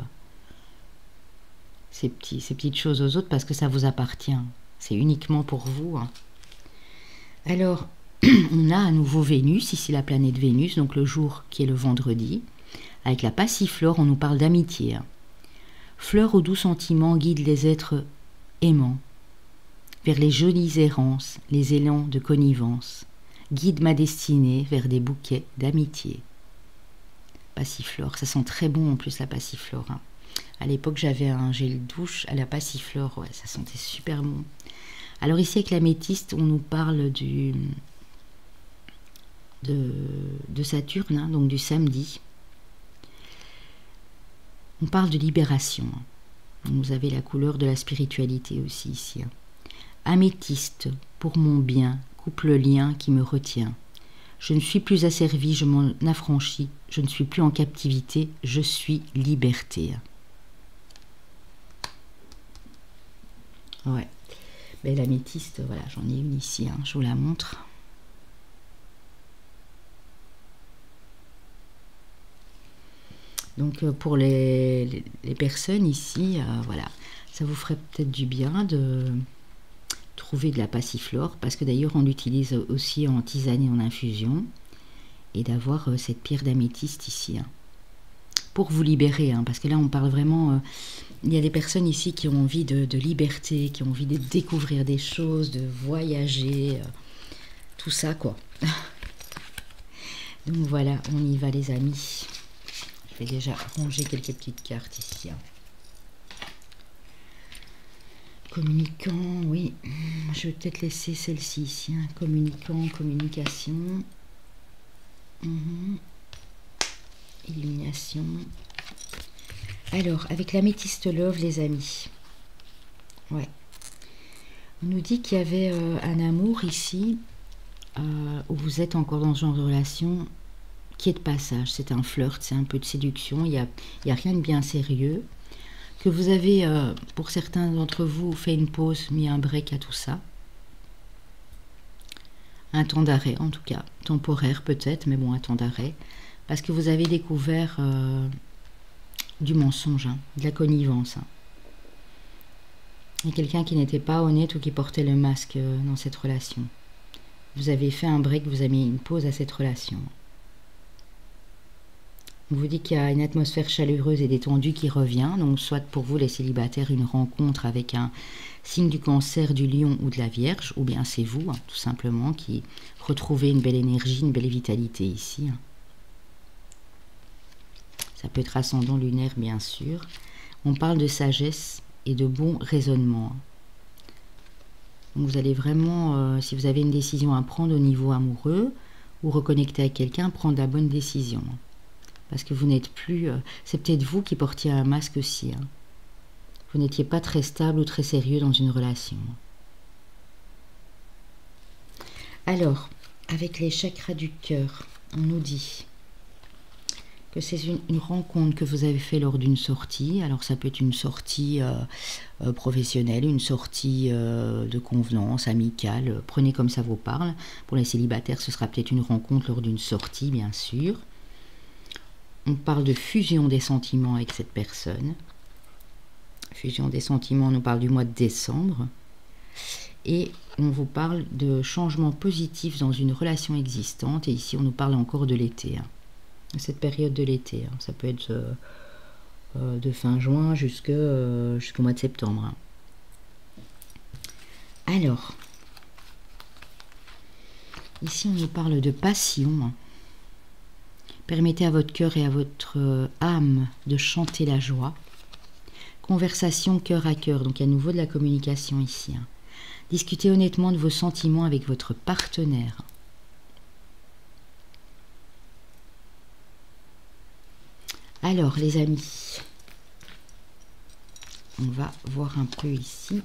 ces petites choses aux autres parce que ça vous appartient. C'est uniquement pour vous. Hein. Alors, on a à nouveau Vénus, ici la planète Vénus, donc le jour qui est le vendredi, Avec la passiflore, on nous parle d'amitié. Fleur aux doux sentiments guide les êtres aimants vers les jolies errances, les élans de connivence. Guide ma destinée vers des bouquets d'amitié. Passiflore, ça sent très bon en plus la passiflore. Hein. À l'époque, j'avais un gel douche à la passiflore, ouais, ça sentait super bon. Alors ici, avec l'améthyste, on nous parle de Saturne, hein, donc du samedi. On parle de libération. Vous avez la couleur de la spiritualité aussi ici. Améthyste, pour mon bien, coupe le lien qui me retient. Je ne suis plus asservi, je m'en affranchis. Je ne suis plus en captivité, je suis liberté. Ouais. Mais l'améthyste, voilà, j'en ai une ici, hein, je vous la montre. Donc pour les personnes ici, voilà, ça vous ferait peut-être du bien de trouver de la passiflore, parce que d'ailleurs on l'utilise aussi en tisane et en infusion, et d'avoir cette pierre d'améthyste ici, hein, pour vous libérer, hein, parce que là on parle vraiment, il y a des personnes ici qui ont envie de liberté, qui ont envie de découvrir des choses, de voyager, tout ça quoi. Donc voilà, on y va les amis. Je vais déjà ranger quelques petites cartes ici. Hein. Communicant, oui. Je vais peut-être laisser celle-ci ici. Hein. Communicant, communication. Illumination. Alors, avec l'améthyste love, les amis. Ouais. On nous dit qu'il y avait un amour ici, où vous êtes encore dans ce genre de relation, qui est de passage. C'est un flirt, c'est un peu de séduction. Il y a rien de bien sérieux. Que vous avez, pour certains d'entre vous, fait une pause, mis un break à tout ça. Un temps d'arrêt, en tout cas. Temporaire peut-être, mais bon, un temps d'arrêt. Parce que vous avez découvert du mensonge, hein, de la connivence. Hein. Il y a quelqu'un qui n'était pas honnête ou qui portait le masque dans cette relation. Vous avez fait un break, vous avez mis une pause à cette relation. On vous dit qu'il y a une atmosphère chaleureuse et détendue qui revient. Donc, soit pour vous, les célibataires, une rencontre avec un signe du Cancer, du Lion ou de la Vierge, ou bien c'est vous, hein, tout simplement, qui retrouvez une belle énergie, une belle vitalité ici. Hein. Ça peut être ascendant lunaire, bien sûr. On parle de sagesse et de bon raisonnement. Donc, vous allez vraiment, si vous avez une décision à prendre au niveau amoureux, ou reconnecter avec quelqu'un, prendre la bonne décision. Parce que vous n'êtes plus... c'est peut-être vous qui portiez un masque aussi. Hein. Vous n'étiez pas très stable ou très sérieux dans une relation. Alors, avec les chakras du cœur, on nous dit que c'est une rencontre que vous avez fait lors d'une sortie. Alors, ça peut être une sortie professionnelle, une sortie de convenance, amicale. Prenez comme ça vous parle. Pour les célibataires, ce sera peut-être une rencontre lors d'une sortie, bien sûr. On parle de fusion des sentiments avec cette personne. Fusion des sentiments, on nous parle du mois de décembre. Et on vous parle de changements positifs dans une relation existante. Et ici, on nous parle encore de l'été. Hein. Cette période de l'été. Hein. Ça peut être de fin juin jusqu'au mois de septembre. Hein. Alors, ici, on nous parle de passion. Hein. Permettez à votre cœur et à votre âme de chanter la joie. Conversation cœur à cœur, donc à nouveau de la communication ici. Hein. Discutez honnêtement de vos sentiments avec votre partenaire. Alors les amis, on va voir un peu ici.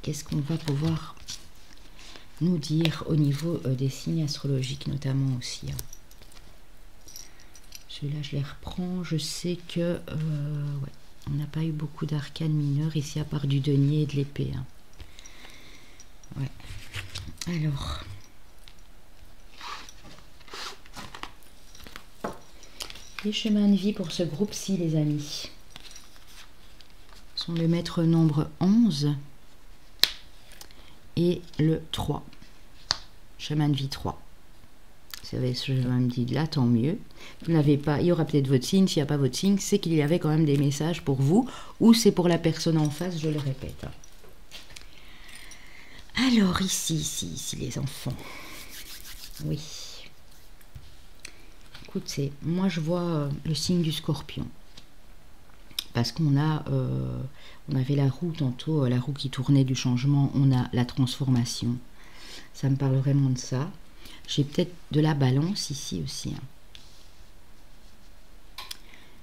Qu'est-ce qu'on va pouvoir nous dire au niveau des signes astrologiques notamment aussi. Hein. Ceux-là, je les reprends. Je sais que ouais, on n'a pas eu beaucoup d'arcanes mineurs ici, à part du denier et de l'épée. Hein. Ouais. Alors. Les chemins de vie pour ce groupe-ci, les amis, sont le maître nombre 11 et le 3. Chemin de vie 3. Vous savez, je me dis là, tant mieux. Vous n'avez pas, il y aura peut-être votre signe. S'il n'y a pas votre signe, c'est qu'il y avait quand même des messages pour vous, ou c'est pour la personne en face, je le répète. Alors ici, les enfants. Oui. Écoutez, moi je vois le signe du Scorpion. Parce qu'on a, on avait la roue tantôt, la roue qui tournait du changement, on a la transformation. Ça me parle vraiment de ça. J'ai peut-être de la Balance ici aussi. Hein.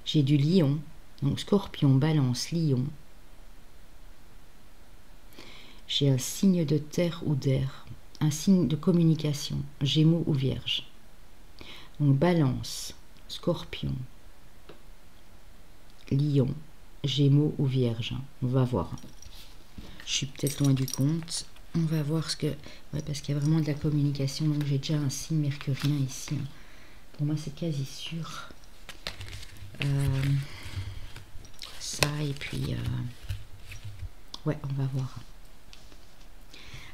J'ai du Lion, donc Scorpion, Balance, Lion. J'ai un signe de terre ou d'air, un signe de communication, Gémeaux ou Vierge. Donc Balance, Scorpion, Lion, Gémeaux ou Vierge. On va voir. Je suis peut-être loin du compte. On va voir ce que... Ouais, parce qu'il y a vraiment de la communication. Donc j'ai déjà un signe mercurien ici. Pour moi, c'est quasi sûr. Ça, et puis... Ouais, on va voir.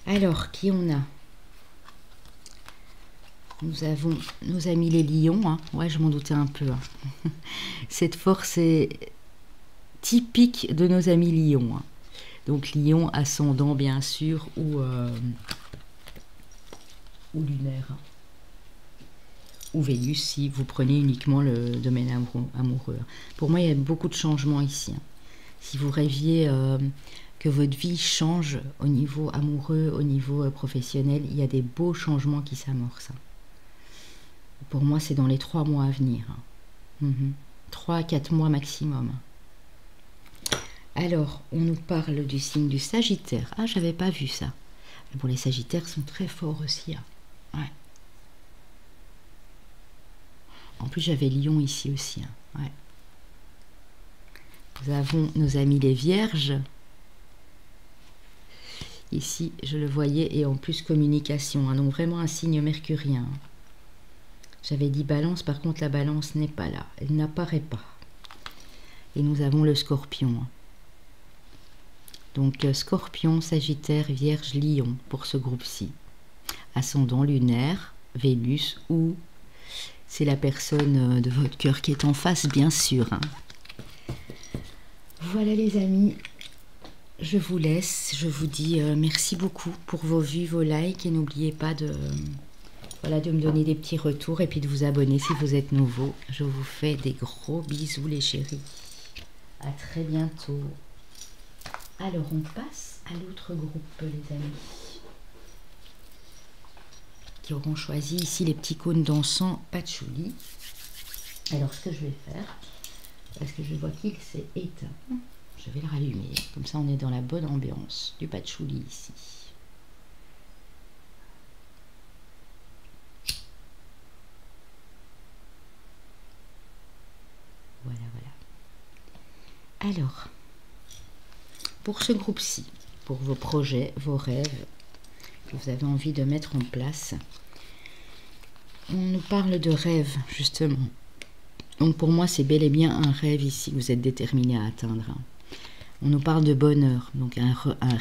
Alors, qui on a? Nous avons nos amis les lions. Hein. Ouais, je m'en doutais un peu. Hein. Cette force est typique de nos amis lions. Hein. Donc lion ascendant bien sûr ou lunaire. Hein. Ou Vénus si vous prenez uniquement le domaine amoureux. Pour moi il y a beaucoup de changements ici. Hein. Si vous rêviez que votre vie change au niveau amoureux, au niveau professionnel, il y a des beaux changements qui s'amorcent. Hein. Pour moi c'est dans les 3 mois à venir. Hein. 3 à 4 mois maximum. Alors, on nous parle du signe du Sagittaire. Ah, j'avais pas vu ça. Mais bon, les Sagittaires sont très forts aussi. Hein. Ouais. En plus, j'avais Lion ici aussi. Hein. Ouais. Nous avons nos amis les Vierges. Ici, je le voyais. Et en plus, communication. Hein. Donc, vraiment un signe mercurien. Hein. J'avais dit Balance. Par contre, la Balance n'est pas là. Elle n'apparaît pas. Et nous avons le Scorpion. Hein. Donc Scorpion, Sagittaire, Vierge, Lion pour ce groupe-ci. Ascendant lunaire, Vénus ou c'est la personne de votre cœur qui est en face, bien sûr. Hein. Voilà les amis, je vous laisse. Je vous dis merci beaucoup pour vos vues, vos likes et n'oubliez pas de me donner des petits retours et puis de vous abonner si vous êtes nouveau. Je vous fais des gros bisous les chéris. À très bientôt. Alors, on passe à l'autre groupe, les amis, qui auront choisi ici les petits cônes d'encens patchouli. Alors, ce que je vais faire, parce que je vois qu'il s'est éteint, je vais le rallumer. Comme ça, on est dans la bonne ambiance du patchouli ici. Voilà, voilà. Alors... Pour ce groupe-ci, pour vos projets, vos rêves que vous avez envie de mettre en place, on nous parle de rêve, justement. Donc pour moi, c'est bel et bien un rêve ici que vous êtes déterminé à atteindre. On nous parle de bonheur, donc un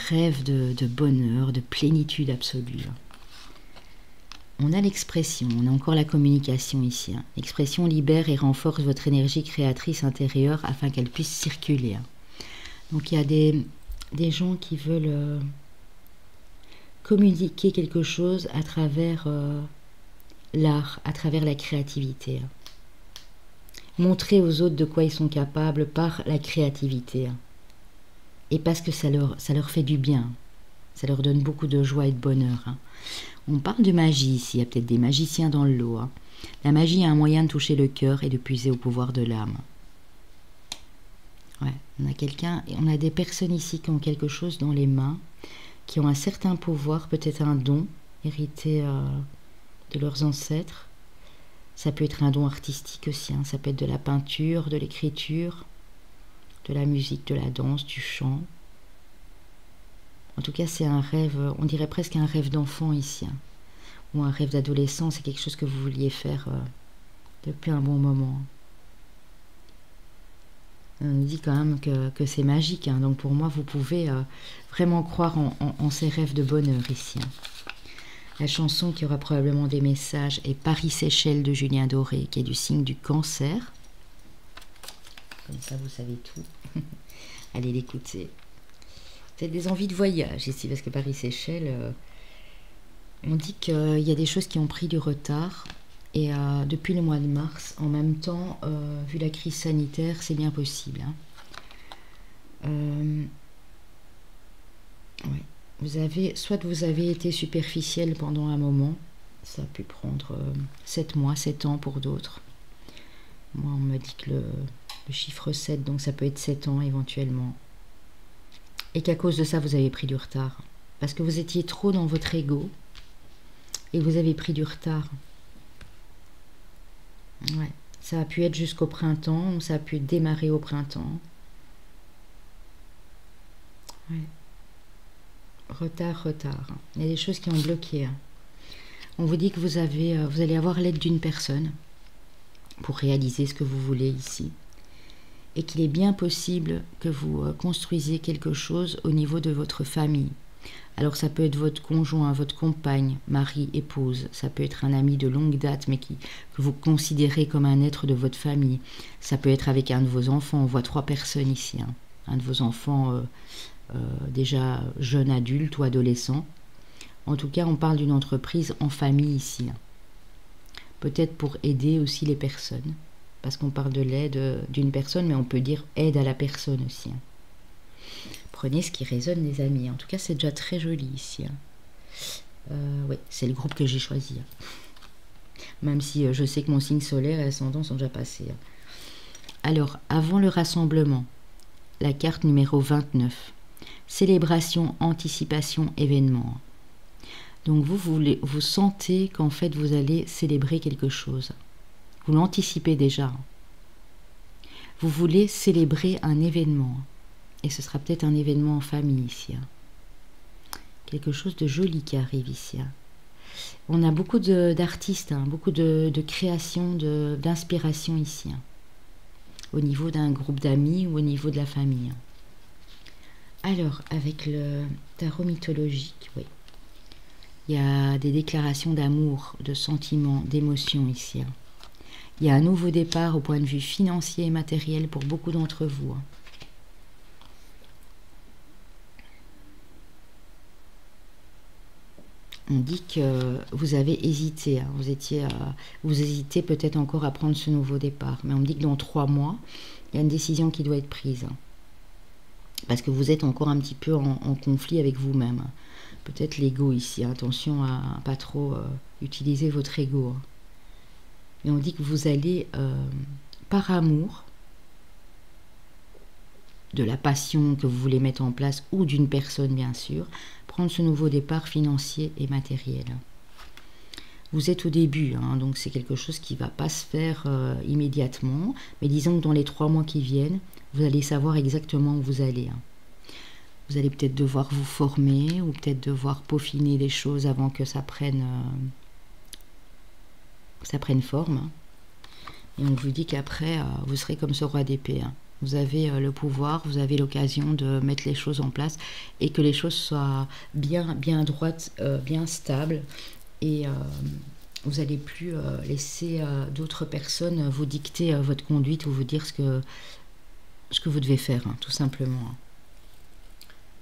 rêve de bonheur, de plénitude absolue. On a l'expression, on a encore la communication ici. Hein. L'expression libère et renforce votre énergie créatrice intérieure afin qu'elle puisse circuler. Hein. Donc il y a des gens qui veulent communiquer quelque chose à travers l'art, à travers la créativité. Hein. Montrer aux autres de quoi ils sont capables par la créativité. Hein. Et parce que ça leur fait du bien. Ça leur donne beaucoup de joie et de bonheur. Hein. On parle de magie ici, il y a peut-être des magiciens dans le lot. Hein. La magie est un moyen de toucher le cœur et de puiser au pouvoir de l'âme. Ouais, on a des personnes ici qui ont quelque chose dans les mains, qui ont un certain pouvoir, peut-être un don hérité de leurs ancêtres. Ça peut être un don artistique aussi, hein. Ça peut être de la peinture, de l'écriture, de la musique, de la danse, du chant. En tout cas, c'est un rêve, on dirait presque un rêve d'enfant ici, hein. Ou un rêve d'adolescent, c'est quelque chose que vous vouliez faire depuis un bon moment. On nous dit quand même que c'est magique, hein. Donc pour moi, vous pouvez vraiment croire en ces rêves de bonheur ici. Hein. La chanson qui aura probablement des messages est Paris-Séchelles de Julien Doré, qui est du signe du Cancer. Comme ça, vous savez tout. Allez l'écouter. Peut-être des envies de voyage ici, parce que Paris-Séchelles, on dit qu'il y a des choses qui ont pris du retard. Et depuis le mois de mars, en même temps, vu la crise sanitaire, c'est bien possible. Ouais. Soit vous avez été superficiel pendant un moment, ça a pu prendre 7 mois, 7 ans pour d'autres. Moi, on me dit que le chiffre 7, donc ça peut être 7 ans éventuellement. Et qu'à cause de ça, vous avez pris du retard. Parce que vous étiez trop dans votre ego et vous avez pris du retard. Ouais. Ça a pu être jusqu'au printemps, ou ça a pu démarrer au printemps. Ouais. Retard. Il y a des choses qui ont bloqué. On vous dit que vous allez avoir l'aide d'une personne pour réaliser ce que vous voulez ici. Et qu'il est bien possible que vous construisiez quelque chose au niveau de votre famille. Alors ça peut être votre conjoint, votre compagne, mari, épouse. Ça peut être un ami de longue date, mais que vous considérez comme un être de votre famille. Ça peut être avec un de vos enfants. On voit 3 personnes ici. Un de vos enfants déjà jeune adulte ou adolescent. En tout cas, on parle d'une entreprise en famille ici. Peut-être pour aider aussi les personnes. Parce qu'on parle de l'aide d'une personne, mais on peut dire aide à la personne aussi. Prenez ce qui résonne, les amis. En tout cas, c'est déjà très joli ici. Oui, c'est le groupe que j'ai choisi. Même si je sais que mon signe solaire et ascendant sont déjà passés. Alors, avant le rassemblement, la carte numéro 29. Célébration, anticipation, événement. Donc vous sentez qu'en fait vous allez célébrer quelque chose. Vous l'anticipez déjà. Vous voulez célébrer un événement. Et ce sera peut-être un événement en famille ici. Quelque chose de joli qui arrive ici. On a beaucoup d'artistes, beaucoup de créations, d'inspiration ici. Au niveau d'un groupe d'amis ou au niveau de la famille. Alors, avec le tarot mythologique, oui. Il y a des déclarations d'amour, de sentiments, d'émotions ici. Il y a un nouveau départ au point de vue financier et matériel pour beaucoup d'entre vous. On dit que vous avez hésité. Vous hésitez peut-être encore à prendre ce nouveau départ. Mais on me dit que dans 3 mois, il y a une décision qui doit être prise. Parce que vous êtes encore un petit peu en conflit avec vous-même. Peut-être l'ego ici. Attention à ne pas trop utiliser votre ego. Et on dit que vous allez, par amour, de la passion que vous voulez mettre en place, ou d'une personne bien sûr, prendre ce nouveau départ financier et matériel. Vous êtes au début, donc c'est quelque chose qui ne va pas se faire immédiatement, mais disons que dans les 3 mois qui viennent, vous allez savoir exactement où vous allez. Vous allez peut-être devoir vous former, ou peut-être devoir peaufiner les choses avant que ça prenne forme. Et on vous dit qu'après, vous serez comme ce roi d'épée. Vous avez le pouvoir, vous avez l'occasion de mettre les choses en place et que les choses soient bien droites, bien stables. Et vous n'allez plus laisser d'autres personnes vous dicter votre conduite ou vous dire ce que vous devez faire, tout simplement.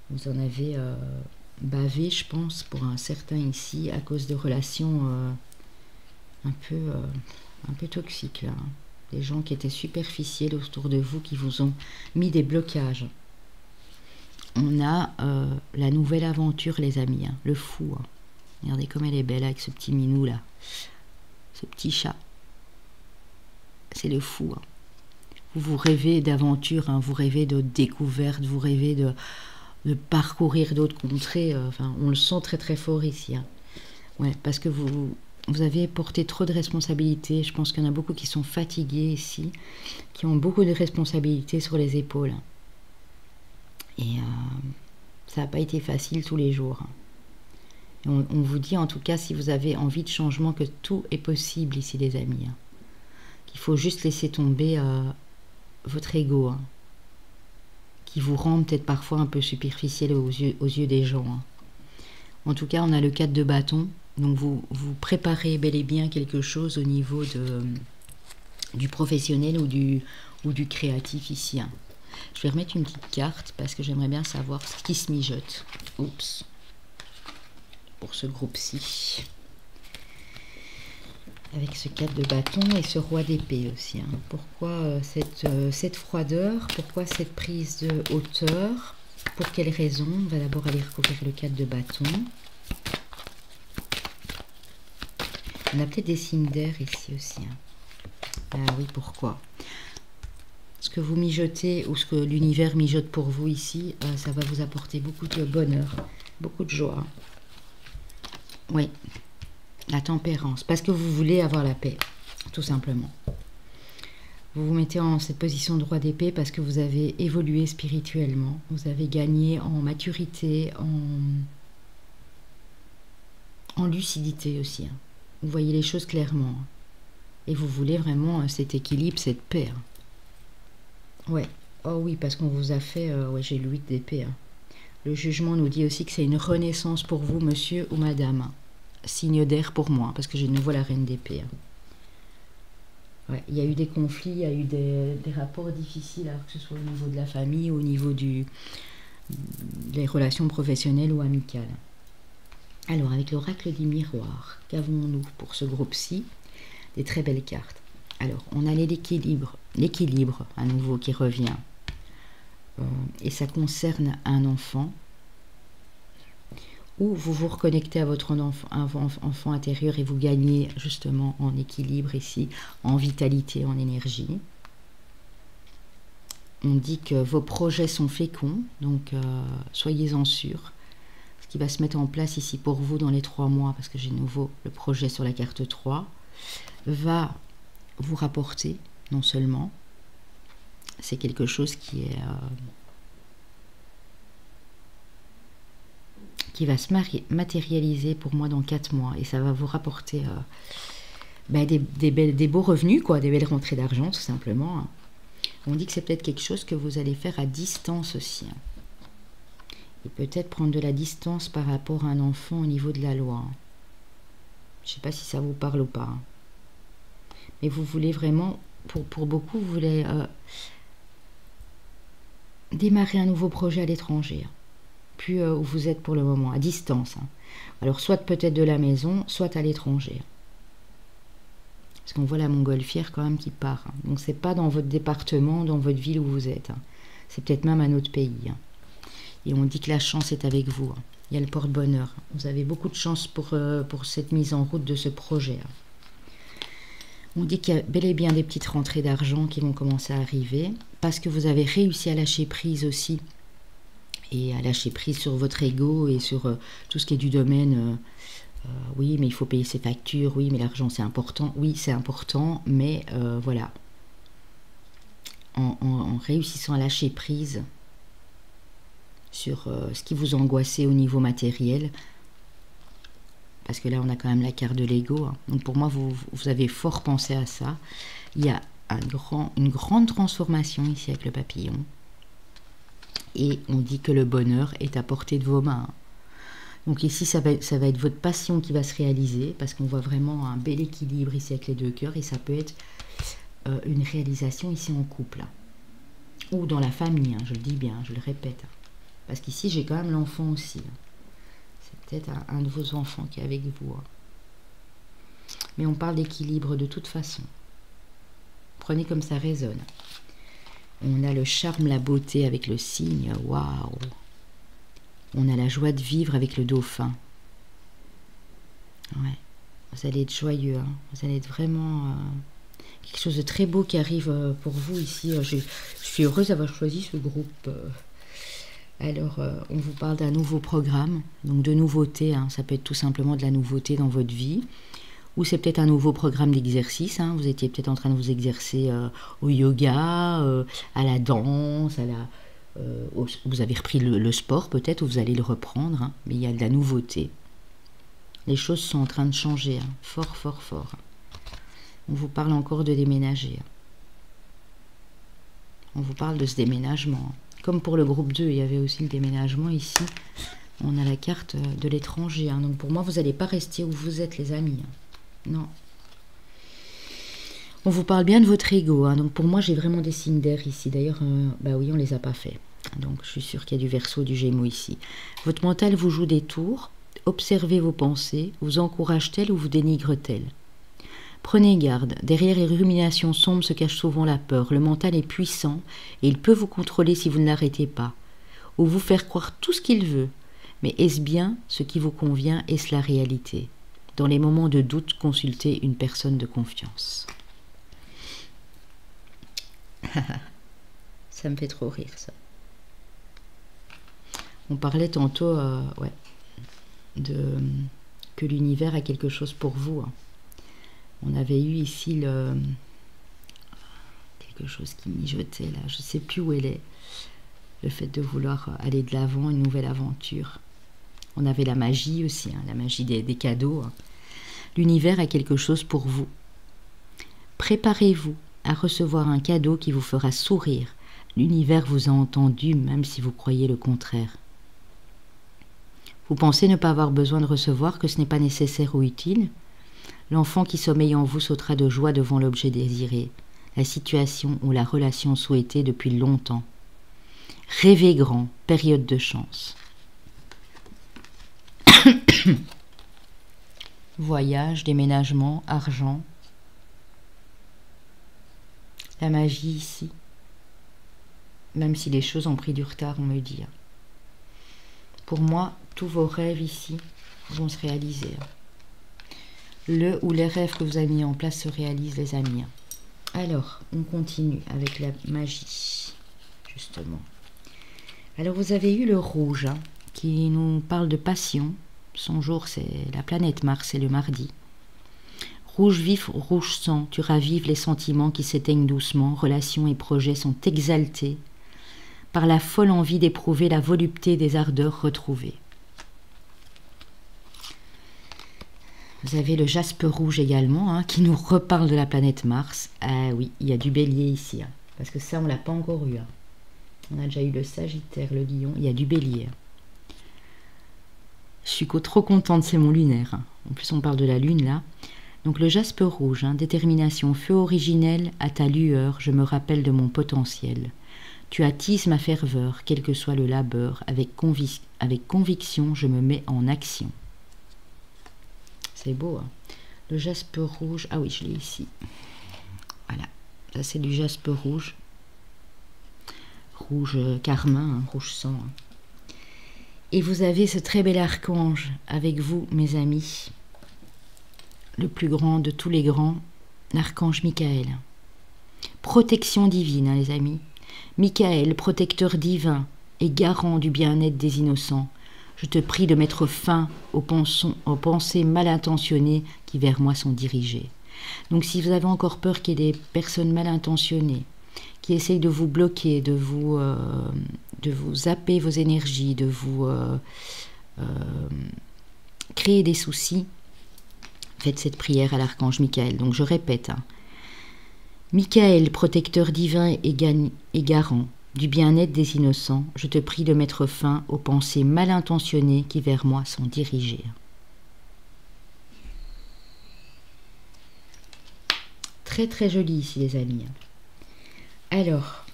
Vous en avez bavé, je pense, pour un certain ici, à cause de relations un peu toxiques, là. Des gens qui étaient superficiels autour de vous, qui vous ont mis des blocages. On a la nouvelle aventure, les amis, le fou. Regardez comme elle est belle avec ce petit minou là, ce petit chat. C'est le fou. Vous rêvez d'aventure, vous rêvez de découverte, vous rêvez de parcourir d'autres contrées. Enfin, on le sent très très fort ici. Ouais, parce que vous avez porté trop de responsabilités. Je pense qu'il y en a beaucoup qui sont fatigués ici, qui ont beaucoup de responsabilités sur les épaules. Et ça n'a pas été facile tous les jours. Et on vous dit en tout cas, si vous avez envie de changement, que tout est possible ici, les amis. Qu'il faut juste laisser tomber votre ego, qui vous rend peut-être parfois un peu superficiel aux yeux des gens. En tout cas, on a le 4 de bâton. Donc vous préparez bel et bien quelque chose au niveau du professionnel ou du créatif ici. Hein. Je vais remettre une petite carte parce que j'aimerais bien savoir ce qui se mijote. Oups. Pour ce groupe-ci. Avec ce 4 de bâton et ce roi d'épée aussi. Hein. Pourquoi cette froideur? Pourquoi cette prise de hauteur? Pour quelle raison? On va d'abord aller recouvrir le 4 de bâton. On a peut-être des signes d'air ici aussi. Hein. Ah oui, pourquoi? Ce que vous mijotez ou ce que l'univers mijote pour vous ici, ça va vous apporter beaucoup de bonheur, beaucoup de joie. Oui, la tempérance, parce que vous voulez avoir la paix, tout simplement. Vous vous mettez en cette position de roi d'épée parce que vous avez évolué spirituellement, vous avez gagné en maturité, en lucidité aussi. Hein. Vous voyez les choses clairement. Et vous voulez vraiment cet équilibre, cette paix. Hein. Ouais, oh oui, parce qu'on vous a fait, ouais, j'ai le 8 d'épée. Hein. Le jugement nous dit aussi que c'est une renaissance pour vous, monsieur ou madame. Hein. Signe d'air pour moi, parce que je ne vois la reine d'épée. Hein. Ouais, il y a eu des conflits, il y a eu des rapports difficiles, alors que ce soit au niveau de la famille ou au niveau des relations professionnelles ou amicales. Alors, avec l'oracle du miroir, qu'avons-nous pour ce groupe-ci? Des très belles cartes. Alors, on a l'équilibre à nouveau qui revient. Et ça concerne un enfant. Ou vous vous reconnectez à votre enfant intérieur et vous gagnez justement en équilibre ici, en vitalité, en énergie. On dit que vos projets sont féconds, donc soyez-en sûrs. Ce qui va se mettre en place ici pour vous dans les 3 mois, parce que j'ai nouveau le projet sur la carte 3, va vous rapporter, non seulement, c'est quelque chose qui va se matérialiser pour moi dans 4 mois, et ça va vous rapporter des beaux revenus, quoi, des belles rentrées d'argent, tout simplement. Hein. On dit que c'est peut-être quelque chose que vous allez faire à distance aussi. Hein. Et peut-être prendre de la distance par rapport à un enfant au niveau de la loi. Hein. Je ne sais pas si ça vous parle ou pas. Hein. Mais vous voulez vraiment, pour beaucoup, vous voulez démarrer un nouveau projet à l'étranger. Hein. Puis où vous êtes pour le moment, à distance. Hein. Alors soit peut-être de la maison, soit à l'étranger. Parce qu'on voit la montgolfière quand même qui part. Hein. Donc c'est pas dans votre département, dans votre ville où vous êtes. Hein. C'est peut-être même un autre pays. Hein. Et on dit que la chance est avec vous. Hein. Il y a le porte-bonheur. Vous avez beaucoup de chance pour cette mise en route de ce projet. Hein. On dit qu'il y a bel et bien des petites rentrées d'argent qui vont commencer à arriver. Parce que vous avez réussi à lâcher prise aussi. Et à lâcher prise sur votre ego et sur tout ce qui est du domaine. Oui, mais il faut payer ses factures. Oui, mais l'argent c'est important. Oui, c'est important. Mais voilà. En réussissant à lâcher prise sur ce qui vous angoissait au niveau matériel, parce que là on a quand même la carte de l'ego, hein. Donc pour moi vous avez fort pensé à ça. Il y a une grande transformation ici avec le papillon, et on dit que le bonheur est à portée de vos mains. Donc ici ça va être votre passion qui va se réaliser, parce qu'on voit vraiment un bel équilibre ici avec les 2 cœurs, et ça peut être une réalisation ici en couple, hein. Ou dans la famille, hein, je le dis bien, je le répète, hein. Parce qu'ici, j'ai quand même l'enfant aussi. C'est peut-être un de vos enfants qui est avec vous. Mais on parle d'équilibre de toute façon. Prenez comme ça résonne. On a le charme, la beauté avec le cygne. Waouh! On a la joie de vivre avec le dauphin. Ouais. Vous allez être joyeux. Hein. Vous allez être vraiment... quelque chose de très beau qui arrive pour vous ici. Je suis heureuse d'avoir choisi ce groupe. Alors, on vous parle d'un nouveau programme, donc de nouveautés. Hein. Ça peut être tout simplement de la nouveauté dans votre vie, ou c'est peut-être un nouveau programme d'exercice. Hein. Vous étiez peut-être en train de vous exercer au yoga, à la danse, vous avez repris le sport peut-être, ou vous allez le reprendre. Hein. Mais il y a de la nouveauté. Les choses sont en train de changer, hein. Fort, fort, fort. On vous parle encore de déménager. Hein. On vous parle de ce déménagement. Hein. Comme pour le groupe 2, il y avait aussi le déménagement ici. On a la carte de l'étranger. Hein. Donc pour moi, vous n'allez pas rester où vous êtes, les amis. Non. On vous parle bien de votre ego. Hein. Donc pour moi, j'ai vraiment des signes d'air ici. D'ailleurs, bah oui, on ne les a pas faits. Donc je suis sûre qu'il y a du Verseau, du Gémeaux ici. Votre mental vous joue des tours. Observez vos pensées. Vous encourage-t-elle ou vous dénigre-t-elle? Prenez garde, derrière les ruminations sombres se cache souvent la peur. Le mental est puissant et il peut vous contrôler si vous ne l'arrêtez pas, ou vous faire croire tout ce qu'il veut. Mais est-ce bien ce qui vous convient? Est-ce la réalité? Dans les moments de doute, consultez une personne de confiance. Ça me fait trop rire, ça. On parlait tantôt que l'univers a quelque chose pour vous. Hein. On avait eu ici quelque chose qui mijotait là, je ne sais plus où elle est. Le fait de vouloir aller de l'avant, une nouvelle aventure. On avait la magie aussi, hein, la magie des cadeaux. Hein. L'univers a quelque chose pour vous. Préparez-vous à recevoir un cadeau qui vous fera sourire. L'univers vous a entendu, même si vous croyez le contraire. Vous pensez ne pas avoir besoin de recevoir, que ce n'est pas nécessaire ou utile? L'enfant qui sommeille en vous sautera de joie devant l'objet désiré, la situation ou la relation souhaitée depuis longtemps. Rêvez grand, période de chance. Voyage, déménagement, argent. La magie ici. Même si les choses ont pris du retard, on me dit. Pour moi, tous vos rêves ici vont se réaliser. Le ou les rêves que vous avez mis en place se réalisent, les amis. Alors, on continue avec la magie, justement. Alors, vous avez eu le rouge, hein, qui nous parle de passion. Son jour, c'est la planète Mars, c'est le mardi. Rouge vif, rouge sang, tu ravives les sentiments qui s'éteignent doucement. Relations et projets sont exaltés par la folle envie d'éprouver la volupté des ardeurs retrouvées. Vous avez le jaspe rouge également, hein, qui nous reparle de la planète Mars. Ah oui, il y a du bélier ici, hein, parce que ça, on ne l'a pas encore eu. Hein. On a déjà eu le Sagittaire, le Lion, il y a du bélier. Je suis trop contente, c'est mon lunaire. Hein. En plus, on parle de la lune, là. Donc le jaspe rouge, hein, détermination, feu originel, à ta lueur, je me rappelle de mon potentiel. Tu attises ma ferveur, quel que soit le labeur, avec conviction, je me mets en action. C'est beau, hein. Le jaspe rouge, ah oui, je l'ai ici. Voilà, ça c'est du jaspe rouge. Rouge carmin, hein, rouge sang. Hein. Et vous avez ce très bel archange avec vous, mes amis. Le plus grand de tous les grands, l'archange Michael. Protection divine, hein, les amis. Michael, protecteur divin et garant du bien-être des innocents. Je te prie de mettre fin aux pensées mal intentionnées qui vers moi sont dirigées. Donc si vous avez encore peur qu'il y ait des personnes mal intentionnées qui essayent de vous bloquer, de vous zapper vos énergies, de vous créer des soucis, faites cette prière à l'archange Michael. Donc je répète, hein. Michael, protecteur divin et garant du bien-être des innocents, je te prie de mettre fin aux pensées mal intentionnées qui vers moi sont dirigées. Très très joli ici, les amis. Alors,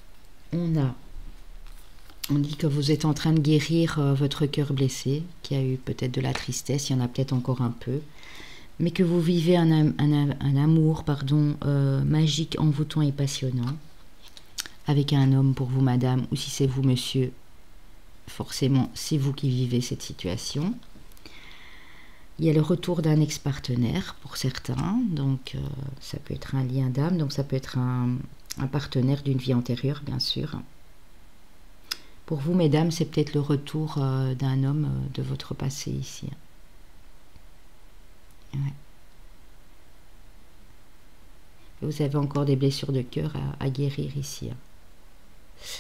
on dit que vous êtes en train de guérir votre cœur blessé, qui a eu peut-être de la tristesse, il y en a peut-être encore un peu, mais que vous vivez un amour magique, envoûtant et passionnant, avec un homme pour vous, madame, ou si c'est vous, monsieur, forcément, c'est vous qui vivez cette situation. Il y a le retour d'un ex-partenaire pour certains, donc ça peut être un lien d'âme, donc ça peut être un partenaire d'une vie antérieure, bien sûr. Pour vous, mesdames, c'est peut-être le retour d'un homme de votre passé ici. Ouais. Vous avez encore des blessures de cœur à guérir ici.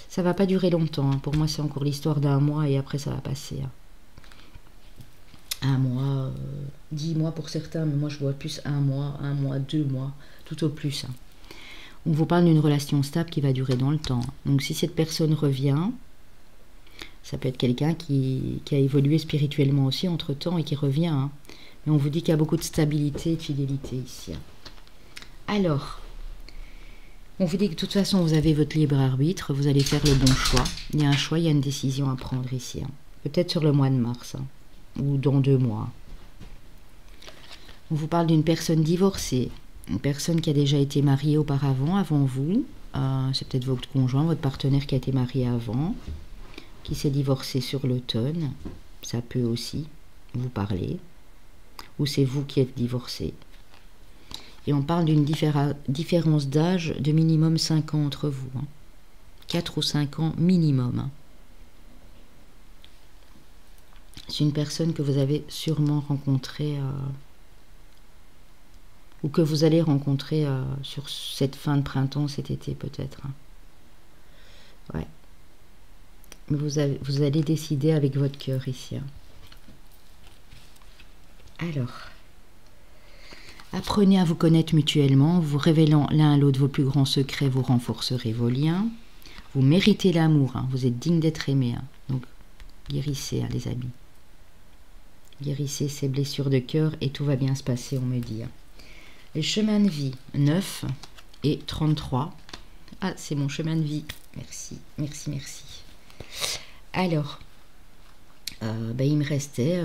Ça va pas durer longtemps. Hein. Pour moi, c'est encore l'histoire d'un mois et après, ça va passer. Hein. Un mois, 10 mois pour certains, mais moi, je vois plus un mois, 2 mois, tout au plus. Hein. On vous parle d'une relation stable qui va durer dans le temps. Donc, si cette personne revient, Ça peut être quelqu'un qui a évolué spirituellement aussi entre-temps et qui revient. Hein. Mais on vous dit qu'il y a beaucoup de stabilité et de fidélité ici. Hein. Alors, on vous dit que de toute façon, vous avez votre libre arbitre, vous allez faire le bon choix. Il y a un choix, il y a une décision à prendre ici. Hein. Peut-être sur le mois de mars, hein, ou dans 2 mois. On vous parle d'une personne divorcée, une personne qui a déjà été mariée auparavant, avant vous. C'est peut-être votre conjoint, votre partenaire qui a été marié avant, qui s'est divorcé sur l'automne. Ça peut aussi vous parler. Ou c'est vous qui êtes divorcé. Et on parle d'une différence d'âge de minimum 5 ans entre vous. Hein. 4 ou 5 ans minimum. Hein. C'est une personne que vous avez sûrement rencontrée ou que vous allez rencontrer sur cette fin de printemps, cet été peut-être. Hein. Ouais. Mais vous allez décider avec votre cœur ici. Hein. Alors, apprenez à vous connaître mutuellement, vous révélant l'un à l'autre vos plus grands secrets, vous renforcerez vos liens. Vous méritez l'amour, hein. Vous êtes digne d'être aimé. Hein. Donc, guérissez, hein, les amis. Guérissez ces blessures de cœur et tout va bien se passer, on me dit. Hein. Les chemins de vie 9 et 33. Ah, c'est mon chemin de vie. Merci, merci, merci. Alors, il me restait,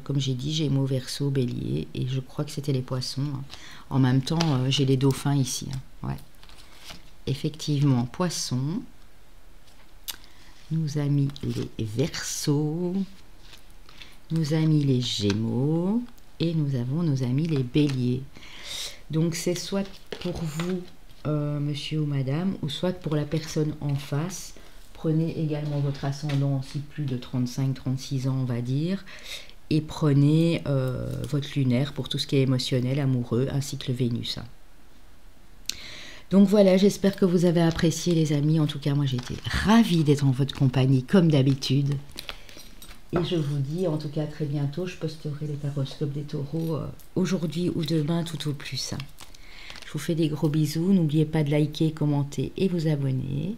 comme j'ai dit, Gémeaux, Verseau, Bélier, et je crois que c'était les Poissons. Hein. En même temps, j'ai les Dauphins ici. Hein. Ouais. Effectivement, Poissons. Nous a mis les Verseaux. Nous a mis les Gémeaux. Et nous avons nos amis les Béliers. Donc c'est soit pour vous, monsieur ou madame, ou soit pour la personne en face. Prenez également votre ascendant, si plus de 35-36 ans, on va dire. Et prenez votre lunaire pour tout ce qui est émotionnel, amoureux, ainsi que le Vénus. Donc voilà, j'espère que vous avez apprécié, les amis. En tout cas, moi, j'ai été ravie d'être en votre compagnie, comme d'habitude. Et je vous dis, en tout cas, à très bientôt. Je posterai les horoscopes des taureaux aujourd'hui ou demain, tout au plus. Je vous fais des gros bisous. N'oubliez pas de liker, commenter et vous abonner.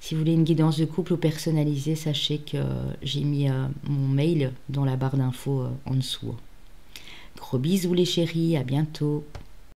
Si vous voulez une guidance de couple ou personnalisée, sachez que j'ai mis mon mail dans la barre d'infos en dessous. Gros bisous les chéris, à bientôt.